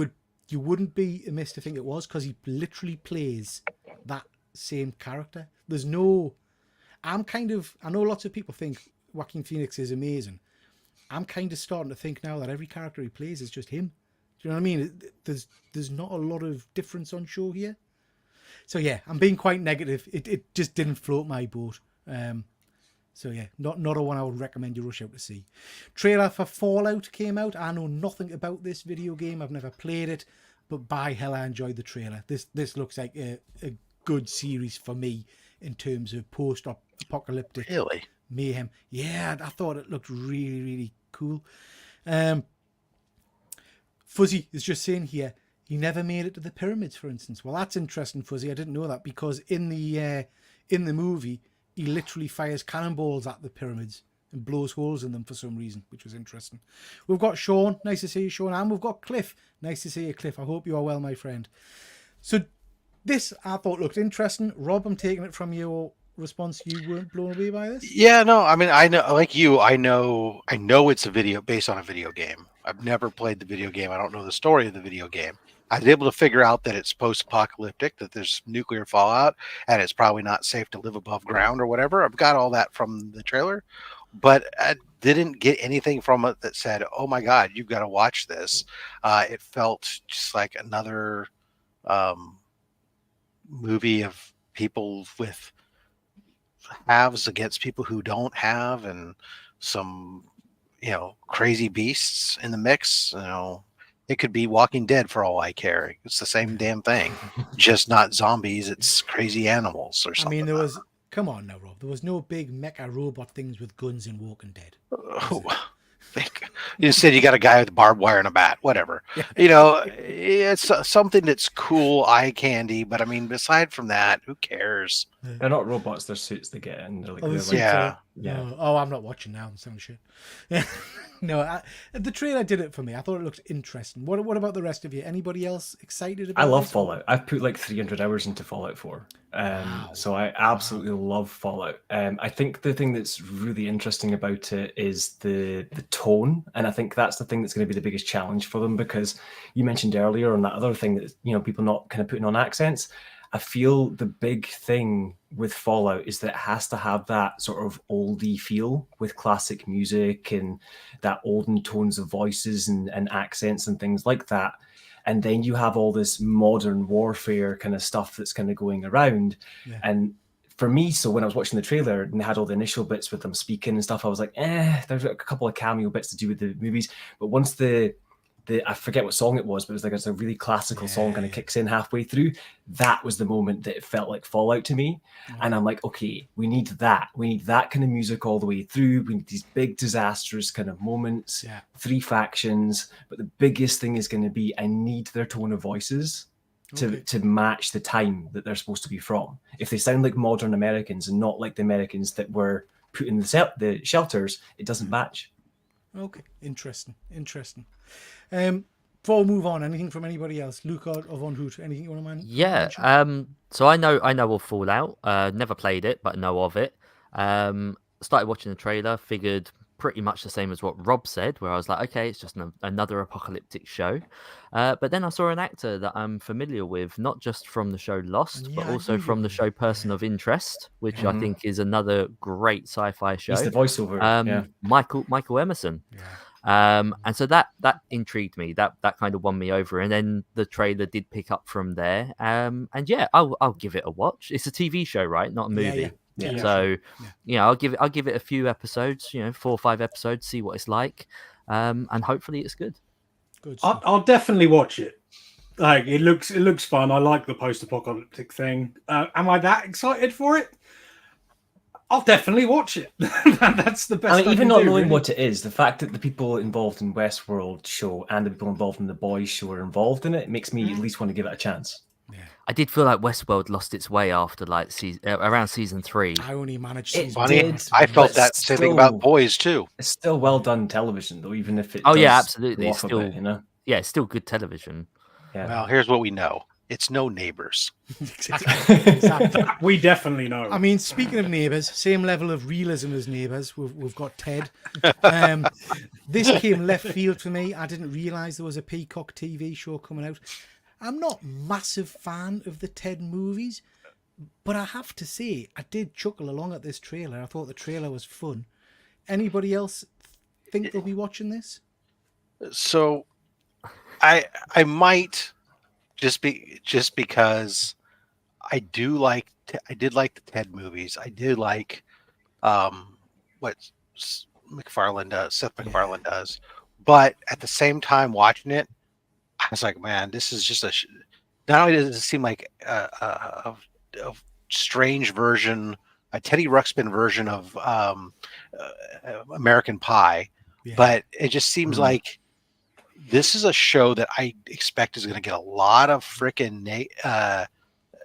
wouldn't be amiss to think it was, because he literally plays that same character. There's no... I know lots of people think Joaquin Phoenix is amazing. I'm kind of starting to think now that every character he plays is just him. Do you know what I mean? There's not a lot of difference on show here. So yeah, I'm being quite negative. It just didn't float my boat. So yeah, not a one I would recommend you rush out to see. Trailer for Fallout came out. I know nothing about this video game. I've never played it, but by hell I enjoyed the trailer. This looks like a good series for me in terms of post-apocalyptic mayhem. Yeah, I thought it looked really, really cool. Fuzzy is just saying here, he never made it to the pyramids, for instance. Well, that's interesting, Fuzzy. I didn't know that, because in the movie, he literally fires cannonballs at the pyramids and blows holes in them for some reason, which was interesting. We've got Sean. Nice to see you, Sean. And we've got Cliff. Nice to see you, Cliff. I hope you are well, my friend. So this, I thought, looked interesting. Rob, I'm taking it from your response. You weren't blown away by this? Yeah, no. I mean, I know, like you, I know it's a video based on a video game. I've never played the video game. I don't know the story of the video game. I was able to figure out that it's post-apocalyptic, that there's nuclear fallout, and it's probably not safe to live above ground or whatever. I've got all that from the trailer, but I didn't get anything from it that said, "Oh my God, you've got to watch this." It felt just like another movie of people with haves against people who don't have, and some crazy beasts in the mix. It could be Walking Dead for all I care. It's the same damn thing, just not zombies. It's crazy animals or I something. mean, there was. Come on now, Rob. There was no big mecha robot things with guns in Walking Dead. You said you got a guy with barbed wire and a bat, whatever. Yeah. You know, it's something that's cool, eye candy. But I mean, aside from that, who cares? They're not robots; they're suits they get in. They're like, Oh, they're the like- suits Yeah. are- Yeah. Oh, I'm not watching now. I'm saying shit. Yeah. No, the trailer did it for me. I thought it looked interesting. What about the rest of you? Anybody else excited about I love this? Fallout. I've put like 300 hours into Fallout 4. Wow. So I absolutely love Fallout. I think the thing that's really interesting about it is the tone, and I think that's the thing that's going to be the biggest challenge for them, because you mentioned earlier on that other thing that, you know, people not kind of putting on accents. I feel the big thing with Fallout is that it has to have that sort of oldie feel with classic music and that olden tones of voices and accents and things like that. And then you have all this modern warfare kind of stuff that's kind of going around. Yeah. And for me, so when I was watching the trailer and they had all the initial bits with them speaking and stuff, I was like, there's a couple of cameo bits to do with the movies. But once the I forget what song it was, but it was like it's a really classical song kind of kicks in halfway through. That was the moment that it felt like Fallout to me. And I'm like, okay, we need that. We need that kind of music all the way through. We need these big disastrous kind of moments, 3 factions. But the biggest thing is going to be, I need their tone of voices to match the time that they're supposed to be from. If they sound like modern Americans and not like the Americans that were put in the shelters, it doesn't match. Okay, interesting. Before we move on, anything from anybody else? Luke or Von Hoot, anything you want to mention? Yeah. So I know of Fallout. Never played it, but know of it. Started watching the trailer. Figured pretty much the same as what Rob said, where I was like, okay, it's just another apocalyptic show. But then I saw an actor that I'm familiar with, not just from the show Lost, but also from the show Person of Interest, which I think is another great sci-fi show. He's the voiceover. Michael Emerson. Yeah. And so that intrigued me. That kind of won me over. And then the trailer did pick up from there. And yeah, I'll give it a watch. It's a TV show, right? Not a movie. Yeah. So I'll give it a few episodes, 4 or 5 episodes, see what it's like. And hopefully it's good. Good. I'll definitely watch it. Like it looks fun. I like the post-apocalyptic thing. Am I that excited for it? I'll definitely watch it. That's the best. I mean, even not knowing really. what it is, the fact that the people involved in Westworld show and the people involved in the Boys show are involved in it makes me at least want to give it a chance. Yeah. I did feel like Westworld lost its way after like around season 3. I only managed It season Funny, did, one. I felt but that same thing still- about Boys too. It's still well done television, though, even if it. Oh, yeah, does absolutely. go It's off a bit, still- Yeah, it's still good television. Yeah. Well, here's what we know: it's no Neighbors. Exactly. We definitely know. I mean, speaking of Neighbours, same level of realism as Neighbours. We've got Ted. This came left field for me. I didn't realise there was a Peacock TV show coming out. I'm not a massive fan of the Ted movies, but I have to say, I did chuckle along at this trailer. I thought the trailer was fun. Anybody else think they'll be watching this? So, I might just because I did like the Ted movies. I did like what Seth MacFarlane does, but at the same time watching it, I was like, man, this is just not only does it seem like a strange version, a Teddy Ruxpin version of American Pie, but it just seems like this is a show that I expect is going to get a lot of freaking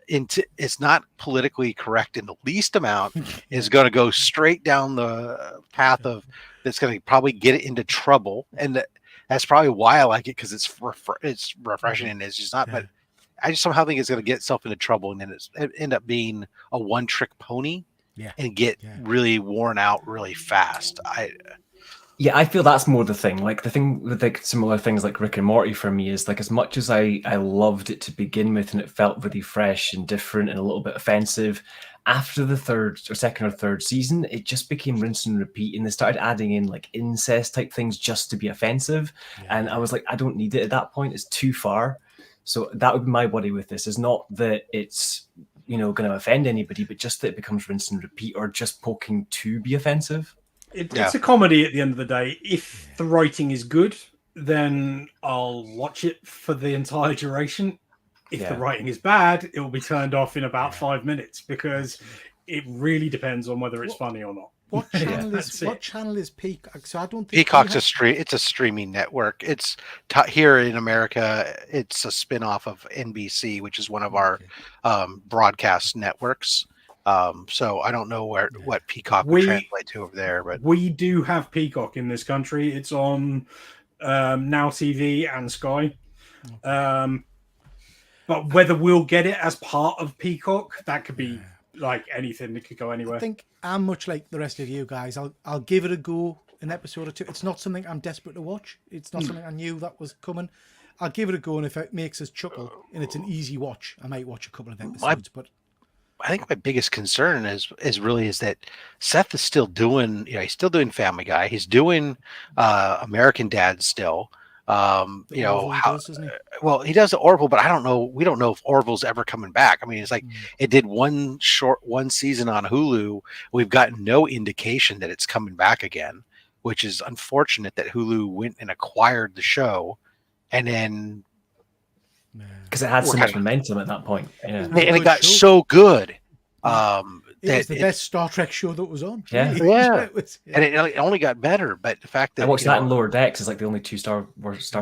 it's not politically correct in the least amount. Is going to go straight down the path of that's going to probably get it into trouble, and that's probably why I like it, because it's refreshing and it's just not. But I just somehow think it's going to get itself into trouble, and then it end up being a one-trick pony, and get really worn out really fast. Yeah, I feel that's more the thing. Like the thing with like similar things like Rick and Morty for me is like, as much as I loved it to begin with and it felt really fresh and different and a little bit offensive, after the second or third season, it just became rinse and repeat, and they started adding in like incest type things just to be offensive. And I was like, I don't need it at that point. It's too far. So that would be my worry with this, is not that it's, going to offend anybody, but just that it becomes rinse and repeat or just poking to be offensive. It's a comedy at the end of the day. If the writing is good then I'll watch it for the entire duration. If the Yeah. writing is bad, it will be turned off in about 5 minutes because it really depends on whether it's funny or not. What channel is That's what it. channel is Peacock? So I don't think Peacock's we a stream. It's a streaming network. It's here in America. It's a spinoff of NBC, which is one of our broadcast networks. So I don't know what Peacock would translate to over there, but we do have Peacock in this country. It's on Now TV and Sky. But whether we'll get it as part of Peacock, that could be like anything. It could go anywhere. I think I'm much like the rest of you guys. I'll give it a go, an episode or two. It's not something I'm desperate to watch. It's not something I knew that was coming. I'll give it a go, and if it makes us chuckle and it's an easy watch, I might watch a couple of episodes. But I think my biggest concern is that Seth is still doing, he's still doing Family Guy. He's doing American Dad still. Well, he does the Orville, but I don't know. We don't know if Orville's ever coming back. I mean, it's like it did one season on Hulu. We've got no indication that it's coming back again, which is unfortunate that Hulu went and acquired the show, and then because it had so much momentum at that point, and it got so good. It was the best Star Trek show that was on. Yeah, and it only got better. But the fact that I watched that in Lower Decks is like the only two Star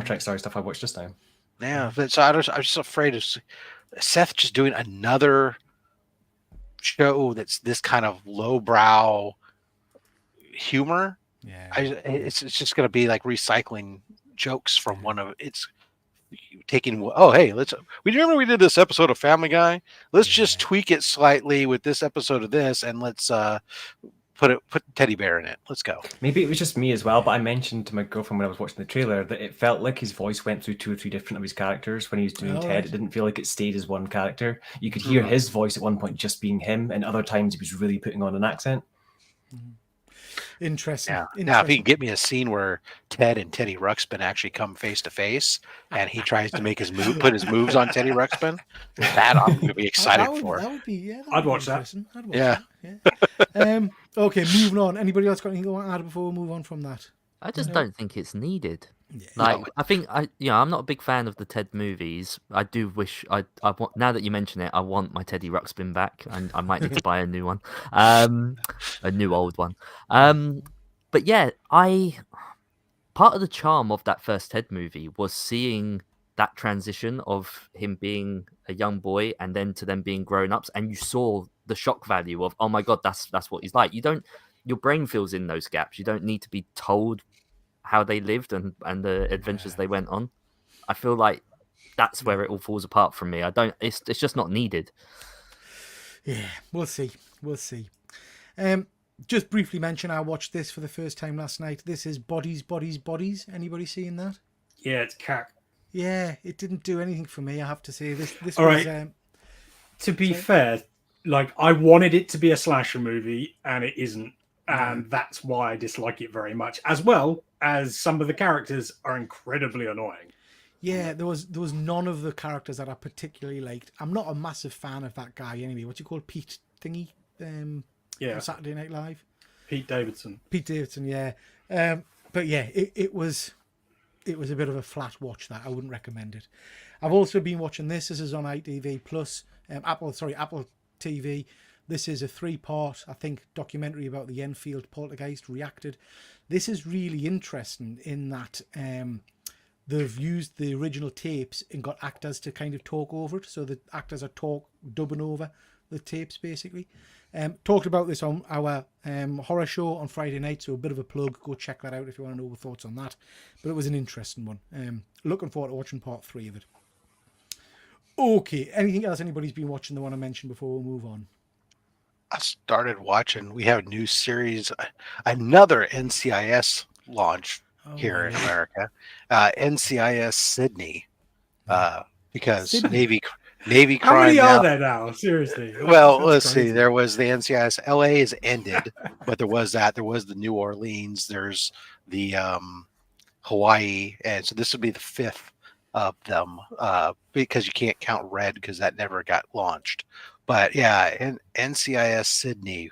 Trek story stuff I watched just now. Yeah, but so I was just afraid of Seth just doing another show that's this kind of lowbrow humor. Yeah, it's just going to be like recycling jokes from one of its. Taking hey, we did this episode of Family Guy. Let's just tweak it slightly with this episode of this, and let's put Teddy Bear in it. Let's go. Maybe it was just me as well, but I mentioned to my girlfriend when I was watching the trailer that it felt like his voice went through 2 or 3 different of his characters when he was doing Ted. It didn't feel like it stayed as one character. You could hear his voice at one point just being him, and other times he was really putting on an accent. Interesting. Yeah. Now, if you can get me a scene where Ted and Teddy Ruxpin actually come face to face, and he tries to make put his moves on Teddy Ruxpin, that I'm going to be excited for. That would be, I'd watch that. Okay, moving on. Anybody else got anything to add before we move on from that? I just don't think it's needed. Like, I think I'm not a big fan of the Ted movies. I do wish I want, now that you mention it, I want my Teddy Ruxpin back, and I might need to buy a new one, a new old one. But yeah, part of the charm of that first Ted movie was seeing that transition of him being a young boy and then to them being grown ups, and you saw the shock value of, oh my god, that's what he's like. Your brain fills in those gaps. You don't need to be told how they lived and the adventures they went on. I feel like that's where it all falls apart from me. It's just not needed. Yeah, we'll see. Just briefly mention, I watched this for the first time last night. This is Bodies. Anybody seeing that? Yeah, it's cack. Yeah, it didn't do anything for me, I have to say. This all was right. To be fair, like I wanted it to be a slasher movie and it isn't. And that's why I dislike it very much, as well as some of the characters are incredibly annoying. Yeah, there was none of the characters that I particularly liked. I'm not a massive fan of that guy anyway. What's he called? Pete Thingy? On Saturday Night Live? Pete Davidson, yeah. But yeah, it was a bit of a flat watch that I wouldn't recommend it. I've also been watching this. This is on ITV Plus, Apple TV. This is a 3-part, I think, documentary about the Enfield poltergeist reacted. This is really interesting in that they've used the original tapes and got actors to kind of talk over it. So the actors are dubbing over the tapes, basically. Talked about this on our horror show on Friday night, so a bit of a plug. Go check that out if you want to know the thoughts on that. But it was an interesting one. Looking forward to watching part 3 of it. Okay, anything else anybody's been watching they want to mention before we move on? I started watching. We have a new series, another NCIS launch here in America. NCIS Sydney, because Sydney. Navy crime. How many are there now? Seriously. Well, let's see. There was the NCIS. LA has ended, but there was that. There was the New Orleans. There's the Hawaii, and so this would be the 5th of them, because you can't count Red because that never got launched. But yeah, in NCIS Sydney,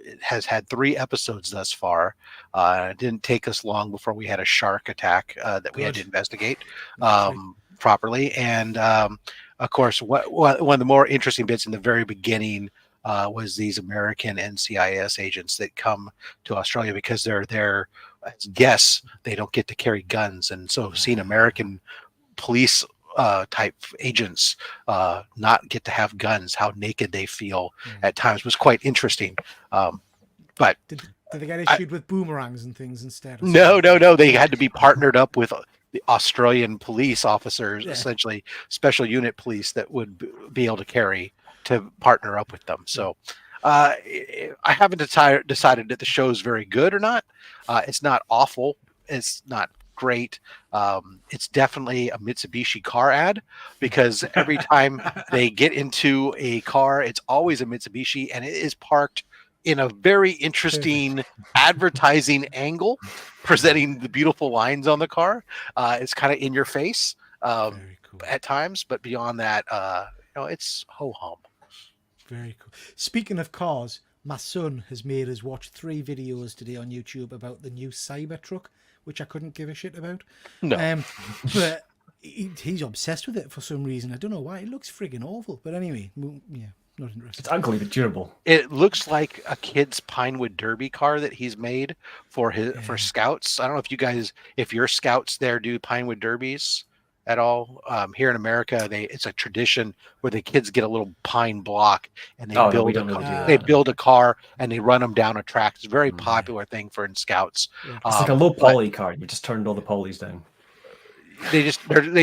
it has had 3 episodes thus far. It didn't take us long before we had a shark attack that we had to Good. investigate Lovely. properly. And of course, one of the more interesting bits in the very beginning was these American NCIS agents that come to Australia because they're there as guests. They don't get to carry guns, and so seeing American police type agents not get to have guns, how naked they feel at times was quite interesting. But Did they get issued with boomerangs and things instead? or no, something? no, no, they had to be partnered up with the Australian police officers, Yeah. essentially special unit police that would be able to carry to partner up with them. So I haven't decided that the show is very good or not. It's not awful. It's not great. It's definitely a Mitsubishi car ad because every time they get into a car, it's always a Mitsubishi, and it is parked in a very interesting advertising angle, presenting the beautiful lines on the car. It's kind of in your face Very cool. at times, but beyond that, it's ho hum. Very cool. Speaking of cars, my son has made us watch 3 videos today on YouTube about the new Cybertruck, which I couldn't give a shit about. No. But he's obsessed with it for some reason. I don't know why. It looks friggin' awful. But anyway, yeah, not interested. It's ugly but durable. It looks like a kid's Pinewood Derby car that he's made for for scouts. I don't know if your scouts there do Pinewood Derbies at all. Here in America, it's a tradition where the kids get a little pine block and they we don't really do that. they build a car and they run them down a track. It's a very popular thing for in scouts. Yeah. It's like a low poly car. You just turned all the polys down. They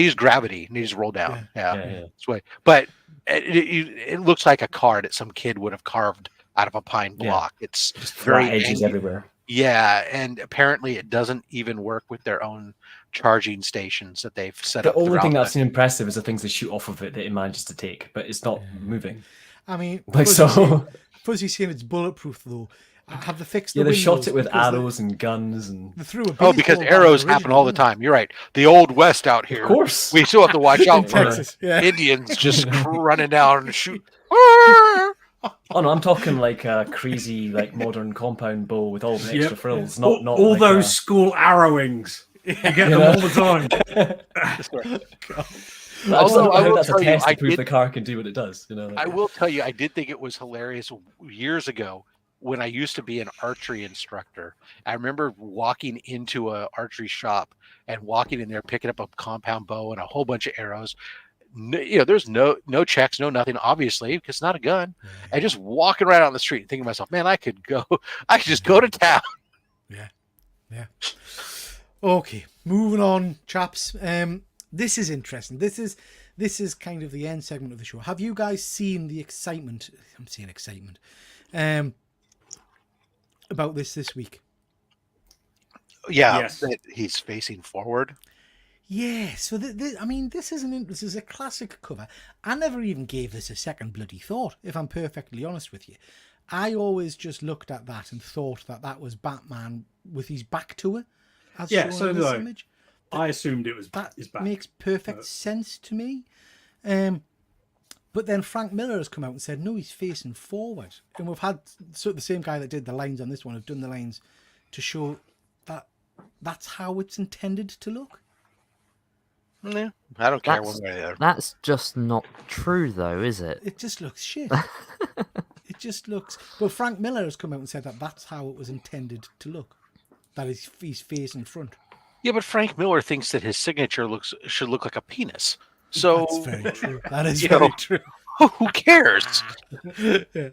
use gravity and they just roll down. Yeah. Yeah. That's way. But it looks like a car that some kid would have carved out of a pine block. It's Just very flat edges angry. everywhere. Yeah, and apparently it doesn't even work with their own charging stations that they've set The up. only thing throughout that's impressive is the things they shoot off of it that it manages to take, but it's not moving. I mean, Like so. Fuzzy's saying it's bulletproof though. Have they fixed the Yeah, they shot windows? it with Because arrows and guns and. They threw a Oh, because baseball bat arrows at happen originally, all the didn't time. You're right. The old west out here. Of course. We still have to watch they? out In for Texas. Yeah. Indians just running down and shoot. Oh no, I'm talking like a crazy, like modern compound bow with all the extra frills, not all like those school arrowings. You get them all the time. I just don't Although know I how will that's a tell you, test I to prove did- the car can do what it does. Like, I will tell you, I did think it was hilarious years ago when I used to be an archery instructor. I remember walking into a archery shop and walking in there, picking up a compound bow and a whole bunch of arrows. There's no checks, no nothing, obviously, because it's not a gun. And just walking right on the street and thinking to myself, man, I could just go to town. Yeah. Okay, moving on, chaps. This is interesting. This is kind of the end segment of the show. Have you guys seen the excitement? I'm saying excitement. About this week. Yeah, Yes. that he's facing forward. Yeah, so this is a classic cover. I never even gave this a second bloody thought, if I'm perfectly honest with you. I always just looked at that and thought that was Batman with his back to her. As Yeah, shown so in did this I. image. I assumed it was That his back. makes perfect sense to me. But then Frank Miller has come out and said, no, he's facing forward. And we've had the same guy that did the lines on this one have done the lines to show that that's how it's intended to look. Yeah, I don't care That's, one way or the other. that's just not true, though, is it? It just looks shit. It just looks... Well, Frank Miller has come out and said that that's how it was intended to look. That he's facing front. Yeah, but Frank Miller thinks that his signature should look like a penis. So That's very true. That is you very know, true. who cares? Yeah.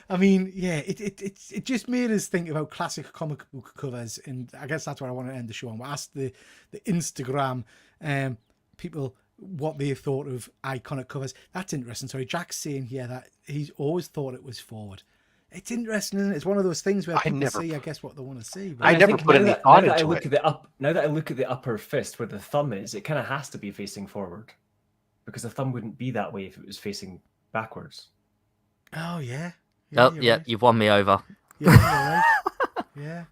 I mean, yeah, it just made us think about classic comic book covers, and I guess that's what I want to end the show on. We asked the Instagram people what they thought of iconic covers. That's interesting. Sorry, Jack's saying here that he's always thought it was forward. It's interesting, isn't it? It's one of those things where people see, I guess, what they want to see. But I never think put now any that- thought now that I into look it. at the now that I look at the upper fist where the thumb is, it kind of has to be facing forward, because the thumb wouldn't be that way if it was facing backwards. oh yeah, Oh, you're yeah, right. you've won me over. Yeah, you're right. Yeah.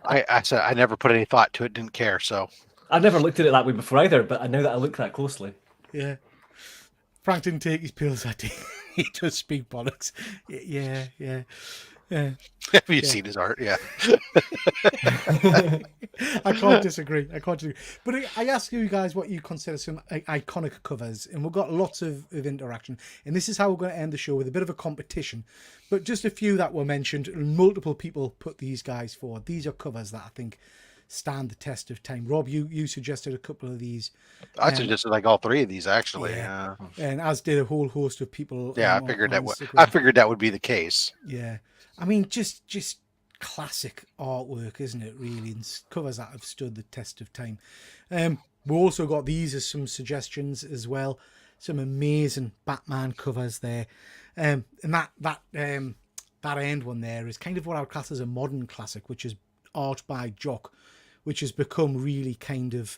I said I never put any thought to it. Didn't care. So I've never looked at it that way before either, but now that I look that closely, Yeah. Frank didn't take his pills that day. He does speak bollocks. Yeah. Yeah. Have you Yeah. seen his art? Yeah. I can't disagree. But I ask you guys what you consider some iconic covers, and we've got lots of interaction. And this is how we're going to end the show, with a bit of a competition. But just a few that were mentioned, and multiple people put these guys forward. These are covers that I think stand the test of time. Rob, you suggested a couple of these. I suggested like all three of these actually. Yeah. And as did a whole host of people. Yeah, on Instagram. I figured that would be the case. Yeah, I mean, just classic artwork, isn't it? Really, and covers that have stood the test of time. We also got these as some suggestions as well. Some amazing Batman covers there, and that end one there is kind of what I would class as a modern classic, which is art by Jock, which has become really kind of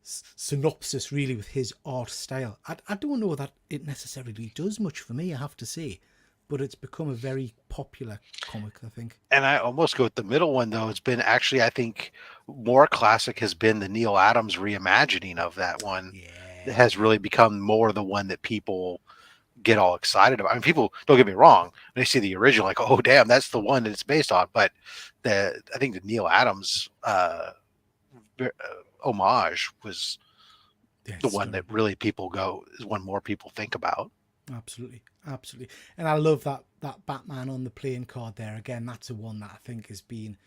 synopsis really with his art style. I don't know that it necessarily does much for me, I have to say, but it's become a very popular comic, I think. And I almost go with the middle one though. It's been actually, I think, more classic has been the Neil Adams reimagining of that one. Yeah, It has really become more the one that people get all excited about. I mean, people, don't get me wrong, when they see the original, like, oh damn, that's the one that it's based on. But I think the Neil Adams homage was the one that really is one more people think about. Absolutely. And I love that Batman on the playing card there. Again, that's a one that I think has been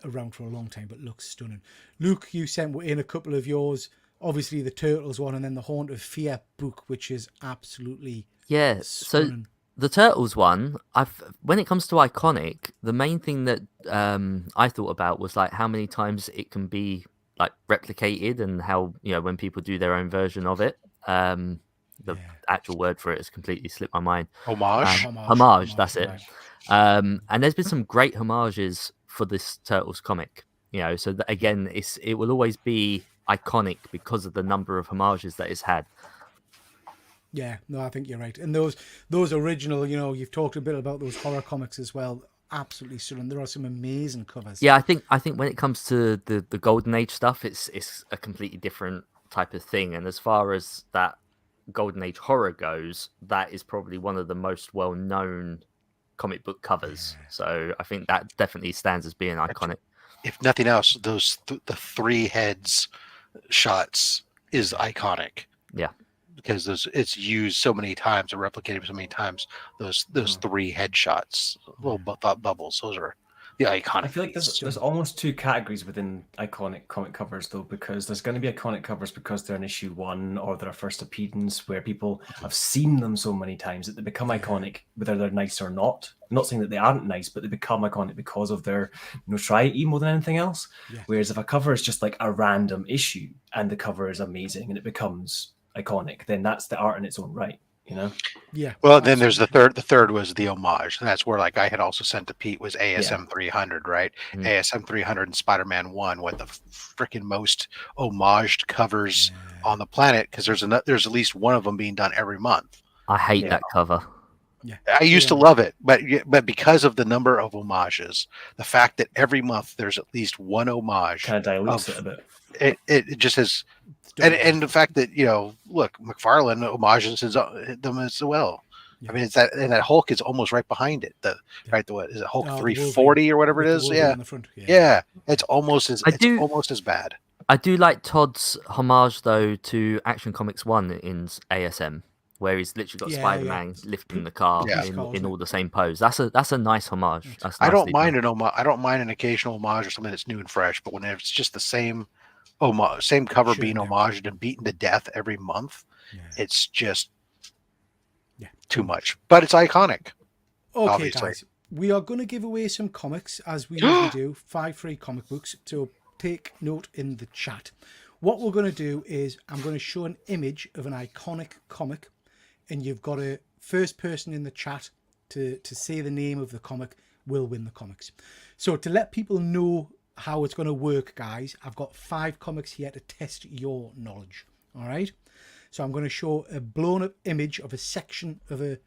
around for a long time, but looks stunning. Luke, you sent in a couple of yours. Obviously the Turtles one, and then the Haunt of Fear book, which is absolutely stunning. So the Turtles one, when it comes to iconic, the main thing that I thought about was like how many times it can be like replicated, and how, you know, when people do their own version of it. The actual word for it has completely slipped my mind. Homage, that's it. And there's been some great homages for this Turtles comic, you know, so that, again, it will always be iconic because of the number of homages that it's had. Yeah, no, I think you're right. And those original, you know, you've talked a bit about those horror comics as well. Absolutely stunning. There are some amazing covers. Yeah, I think when it comes to the Golden Age stuff, it's a completely different type of thing. And as far as that Golden Age horror goes, that is probably one of the most well-known comic book covers. So I think that definitely stands as being iconic. If nothing else, those the three heads shots is iconic. Yeah, because it's used so many times and replicated so many times. Those three headshots, little bubbles, those are the iconic. I feel like there's almost two categories within iconic comic covers, though, because there's going to be iconic covers because they're in issue 1 or they're a first appearance where people have seen them so many times that they become iconic, whether they're nice or not. I'm not saying that they aren't nice, but they become iconic because of their notoriety more than anything else. Yeah. Whereas if a cover is just like a random issue and the cover is amazing and it becomes iconic, then that's the art in its own right, you know? Yeah. Well, then there's the third. The third was the homage, and that's where, like, I had also sent to Pete, was ASM 300, right? Mm-hmm. ASM 300 and Spider-Man 1 with the freaking most homaged covers on the planet, because there's at least one of them being done every month. I hate that cover. Yeah, I used to love it, but because of the number of homages, the fact that every month there's at least one homage, kind of dilutes it a bit. It just has. And the fact that, you know, look, McFarlane homages them as well. Yeah. I mean, it's that, and that Hulk is almost right behind it. What is it, Hulk 340 or whatever it is? Yeah. Yeah, it's almost as bad. I do like Todd's homage though to Action Comics 1 in ASM, where he's literally got Spider-Man lifting the car in all the same pose. That's a nice homage. I don't mind I don't mind an occasional homage or something that's new and fresh, but when it's just the same cover being homaged and beaten to death every month, it's just too much. But it's iconic. Okay, obviously. Guys, we are going to give away some comics as we usually do. 5 free comic books. So take note in the chat. What we're going to do is I'm going to show an image of an iconic comic, and you've got a first person in the chat to say the name of the comic will win the comics. So to let people know how it's going to work, guys, I've got 5 comics here to test your knowledge. All right, so I'm going to show a blown up image of a section of a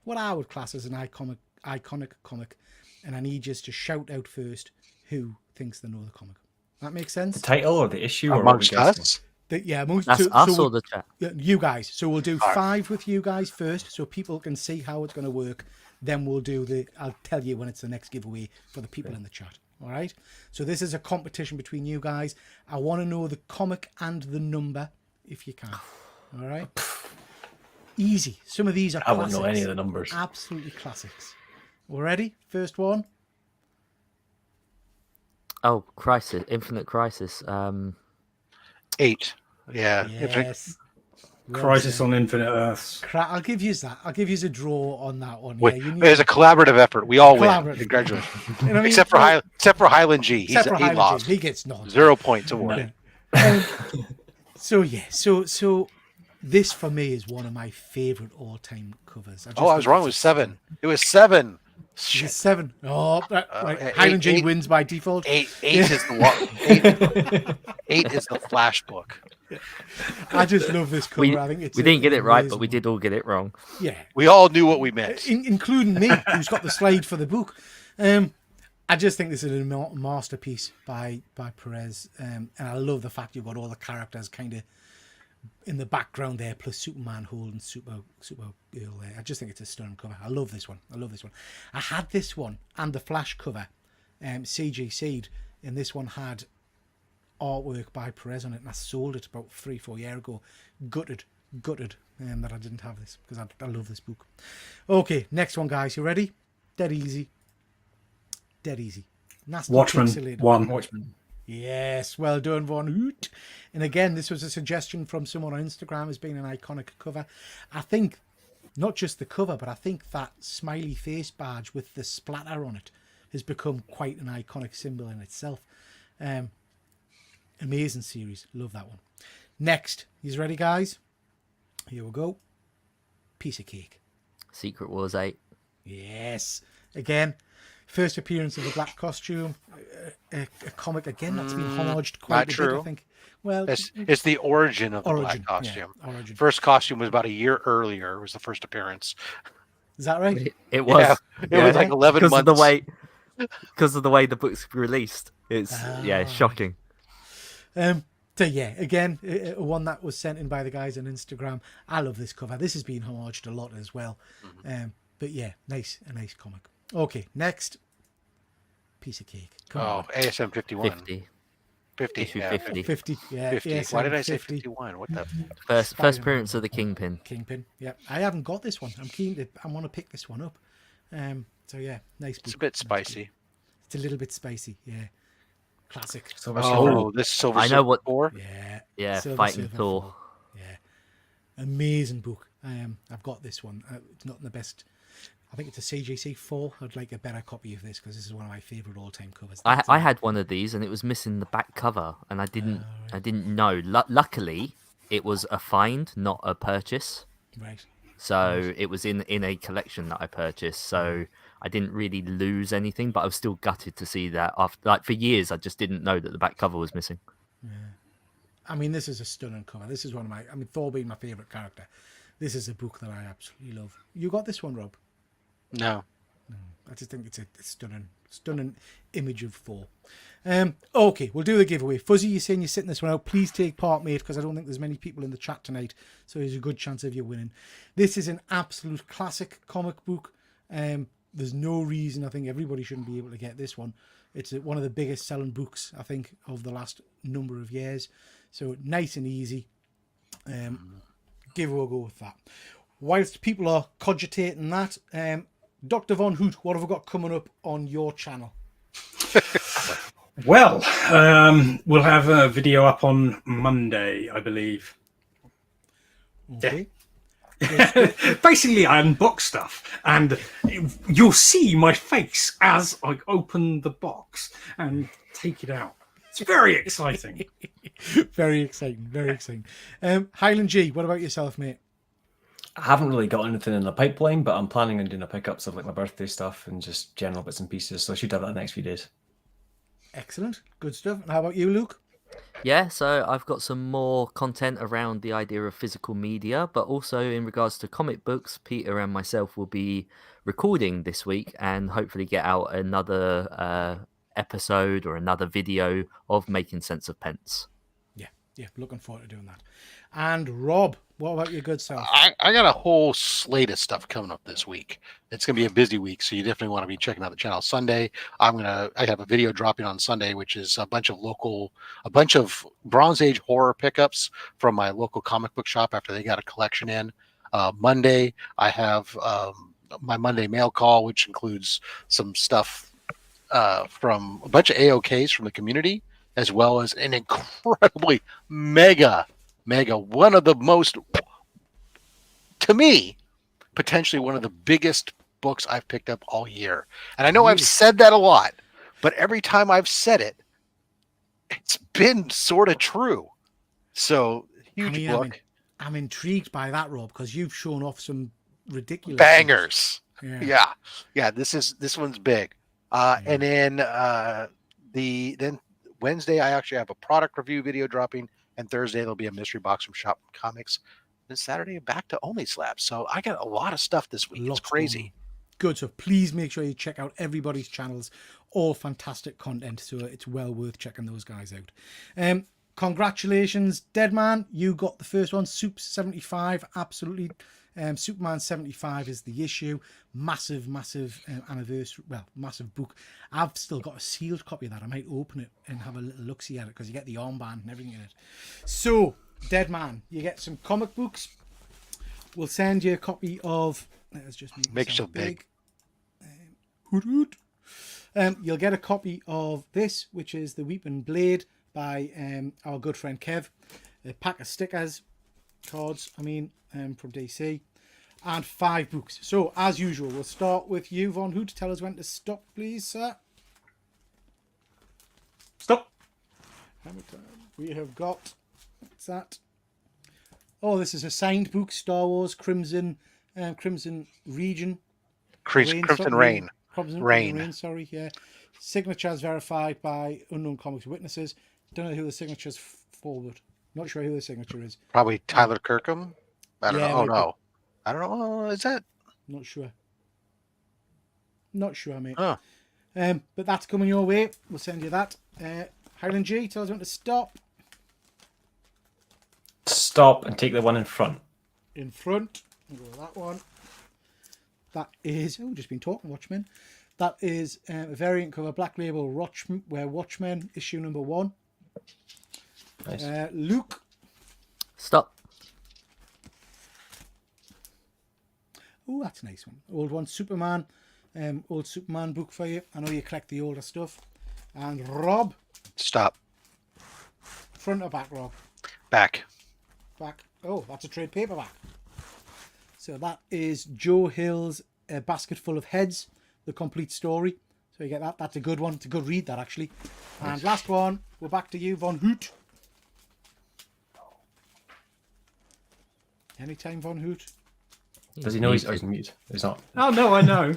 what I would class as an iconic comic, and I need you to shout out first who thinks they know the comic. That makes sense? The title or the issue amongst us? Amongst us or the chat. You guys. So we'll do 5 with you guys first, so people can see how it's going to work. then we'll do I'll tell you when it's the next giveaway for the people in the chat. All right. So this is a competition between you guys. I want to know the comic and the number if you can. All right. Easy. Some of these are I won't classics. know any of the numbers. Absolutely classics. All ready? First one. Oh, Crisis, Infinite Crisis. 8. Yeah. Yes. Crisis on Infinite Earths. I'll give you that. I'll give you a draw on that one. Wait, Yeah, you it was a collaborative effort. We all win. Collaborative. Congratulations. You know what I mean? Except for Highland G. Except for He Highland lost. G. He gets none. 0 points awarded. So this for me is one of my favorite all-time covers. I was wrong. It was 7. It was 7. Shit. 7. Oh, right. Eight- Highland G eight- wins by default. 8 is the one. 8 is the Flash book. I just love this cover. We I think it's didn't get it right, but amazing we one. did all get it wrong. Yeah, We all knew what we meant. including me, who's got the slide for the book. I just think this is a masterpiece by Perez, and I love the fact you've got all the characters kind of in the background there, plus Superman holding Supergirl there. I just think it's a stunning cover. I love this one. I had this one and the Flash cover, CGC'd, and this one had artwork by Perez on it, and I sold it about 3-4 years ago. Gutted that I didn't have this because I love this book. Okay, next one, guys. You ready? Dead easy. Nasty Watchmen pixelated. 1. Watchmen. Yes, well done, Von Hoot. And again, this was a suggestion from someone on Instagram as being an iconic cover. I think not just the cover, but I think that smiley face badge with the splatter on it has become quite an iconic symbol in itself. Amazing series. Love that one. Next, you ready, guys? Here we go. Piece of cake. Secret Wars 8. Yes. Again, first appearance of the black costume. A comic, again, that's been homaged quite Not a bit, true. I think. Well, It's the origin of the black yeah, costume. origin. First costume was about a year earlier. Was the first appearance. Is that right? It was. Yeah, it was like 11 because months. Because of the way the book's released. It's it's shocking. So yeah, again, one that was sent in by the guys on Instagram. I love this cover. This has been homaged a lot as well. But yeah, a nice comic. Okay, next. Piece of cake. Come on. ASM 51. 50. Issue 50. 50. Yeah, 50. ASM Why did I say 50. 51? What the? First Spider-Man. appearance of the Kingpin. Kingpin. Yeah, I haven't got this one. I want to pick this one up. So yeah, nice book. It's a bit spicy. It's a little bit spicy. Yeah, classic. This Silver I know what- 4. Yeah, Silver fighting Surfer Thor. 4. Yeah, amazing book. I've got this one. It's not in the best. I think it's a CGC 4. I'd like a better copy of this because this is one of my favorite all-time covers. I had one of these and it was missing the back cover, and I didn't know. Luckily, it was a find, not a purchase. Right. So it was in a collection that I purchased. So I didn't really lose anything, but I was still gutted to see that. For years, I just didn't know that the back cover was missing. I mean, this is a stunning cover. This is one of my. I mean, Thor being my favorite character. This is a book that I absolutely love. You got this one, Rob? No. I just think it's a stunning image of Thor. Okay, we'll do the giveaway. Fuzzy, you're saying you're sitting this one out. Please take part, mate, because I don't think there's many people in the chat tonight, so there's a good chance of you winning. This is an absolute classic comic book. There's no reason I think everybody shouldn't be able to get this one. It's one of the biggest selling books, I think, of the last number of years. So nice and easy. Give it a go with that. Whilst people are cogitating that, Dr. Von Hoot, what have we got coming up on your channel? Well, we'll have a video up on Monday, I believe. Okay. Basically, I unbox stuff, and you'll see my face as I open the box and take it out. It's very exciting. Very exciting. Very exciting. Highland G, what about yourself, mate? I haven't really got anything in the pipeline, but I'm planning on doing a pickups of like my birthday stuff and just general bits and pieces. So I should have that in the next few days. Excellent. Good stuff. And how about you, Luke? Yeah, so I've got some more content around the idea of physical media, but also in regards to comic books, Peter and myself will be recording this week and hopefully get out another episode or another video of Making Sense of Pence. Yeah, looking forward to doing that. And Rob, What about your good self? I got a whole slate of stuff coming up this week. It's going to be a busy week, so you definitely want to be checking out the channel. Sunday, I have a video dropping on Sunday, which is a bunch of Bronze Age horror pickups from my local comic book shop after they got a collection in. Monday, I have my Monday mail call, which includes some stuff from a bunch of AOKs from the community, as well as an incredibly mega, one of the most, to me, potentially one of the biggest books I've picked up all year. And I know I've said that a lot, but every time I've said it, it's been sort of true. So, huge book. I'm intrigued by that, Rob, because you've shown off some ridiculous bangers. Yeah. Yeah. This one's big. And then Wednesday I actually have a product review video dropping, and Thursday there'll be a mystery box from Shop Comics. And Saturday back to Only Slabs. So I got a lot of stuff this week. It's crazy. Good. So please make sure you check out everybody's channels. All fantastic content. So it's well worth checking those guys out. Congratulations, Deadman. You got the first one. Soup 75. Absolutely. Superman 75 is the issue. Massive anniversary. Well, massive book. I've still got a sealed copy of that. I might open it and have a little look-see at it because you get the armband and everything in it. So, Deadman, you get some comic books. We'll send you a copy of. Let's just make it so big. You'll get a copy of this, which is the Weeping Blade by our good friend Kev. A pack of stickers, cards, from DC, and 5 books. So, as usual, we'll start with you, Von Hoot. Tell us when to stop, please, sir. Stop. We have got, what's that? Oh, this is a signed book, Star Wars Crimson Region. Crimson Rain. Rain, sorry, yeah. Signatures verified by Unknown Comics Witnesses. Don't know who the signature's for, but not sure who the signature is. Probably Tyler Kirkham. I don't know. Oh, no. I don't know. Is that? Not sure. Not sure, mate. Huh. But that's coming your way. We'll send you that. Highland G, tell us when to stop. Stop and take the one in front. In front. We'll go with that one. That is... Oh, just been talking, Watchmen. That is a variant cover, Black Label Watchmen, issue number 1. Nice. Luke. Stop. Oh, that's a nice one. Old one, Superman. Old Superman book for you. I know you collect the older stuff. And Rob. Stop. Front or back, Rob? Back. Back. Oh, that's a trade paperback. So that is Joe Hill's A Basket Full of Heads, the complete story. So you get that. That's a good one. It's a good read, that, actually. And last one, we're back to you, Von Hoot. Anytime, Von Hoot. Does he know he's mute? He's not. Oh, no, I know.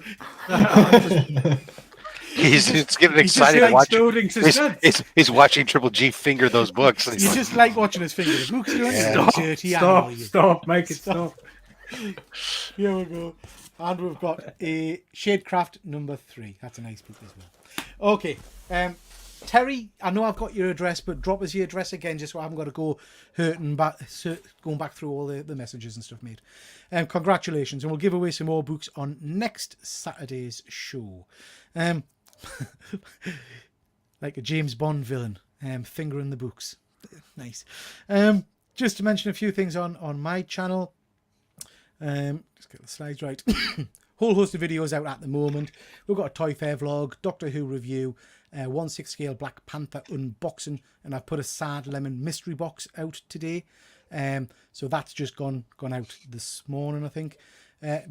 He's getting excited to watch. Building suspense. He's watching Triple G finger those books. You just like watching his fingers. Books doing Stop, make it stop. Here we go. And we've got a Shadecraft number 3. That's a nice book as well. Okay. Terry, I know I've got your address, but drop us your address again just so I haven't got to go going back through all the messages and stuff made. Congratulations, and we'll give away some more books on next Saturday's show. Like a James Bond villain, fingering the books. Nice. Just to mention a few things on my channel. Just get the slides right. Whole host of videos out at the moment. We've got a Toy Fair vlog, Doctor Who review, 1/6 scale Black Panther unboxing, and I've put a Sad Lemon mystery box out today. So that's just gone out this morning, I think.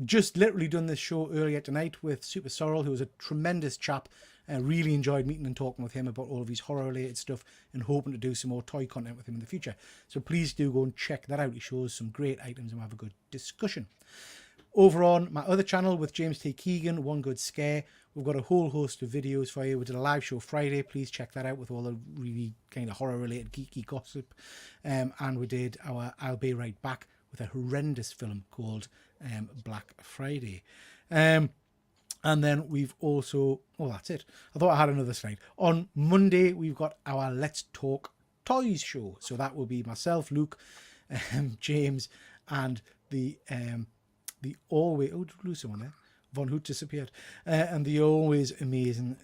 Just literally done this show earlier tonight with Super Sorrel, who was a tremendous chap. Really enjoyed meeting and talking with him about all of his horror related stuff, and hoping to do some more toy content with him in the future. So please do go and check that out. He shows some great items and we'll have a good discussion. Over on my other channel with James T. Keegan, One Good Scare, we've got a whole host of videos for you. We did a live show Friday. Please check that out with all the really kind of horror related geeky gossip. And we did our I'll Be Right Back with a horrendous film called Black Friday. And then we've also... Oh, that's it. I thought I had another slide. On Monday, we've got our Let's Talk Toys show. So that will be myself, Luke, James, and the always, did we lose someone there? Von Hoot disappeared, and the always amazing.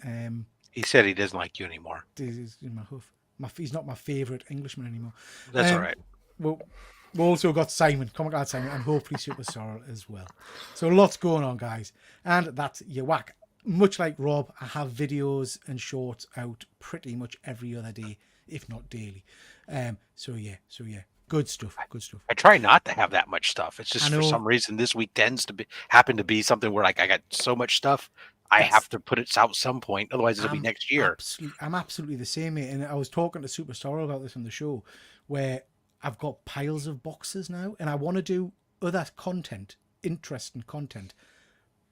He said he doesn't like you anymore. He's in my hoof. He's not my favourite Englishman anymore. That's all right. Well, we've also got Simon, Comic Guard Simon, and hopefully Super Sorrel as well. So lots going on, guys. And that's your whack. Much like Rob, I have videos and shorts out pretty much every other day, if not daily. So yeah. Good stuff. I try not to have that much stuff. It's just I for know. some reason this week tends to happen to be something where like I got so much stuff, I have to put it out some point. Otherwise, it'll be next year. I'm absolutely the same, mate. And I was talking to Super Sorrel about this on the show, where I've got piles of boxes now, and I want to do other content, interesting content,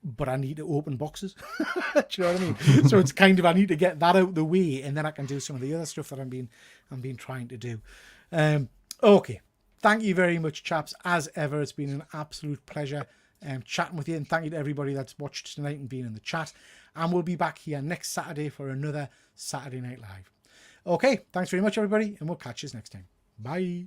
but I need to open boxes. Do you know what I mean? So it's kind of, I need to get that out the way, and then I can do some of the other stuff that I'm been trying to do. Okay. Thank you very much, chaps. As ever, it's been an absolute pleasure chatting with you, and thank you to everybody that's watched tonight and been in the chat. And we'll be back here next Saturday for another Saturday Night Live. Okay, thanks very much, everybody, and we'll catch you next time. Bye.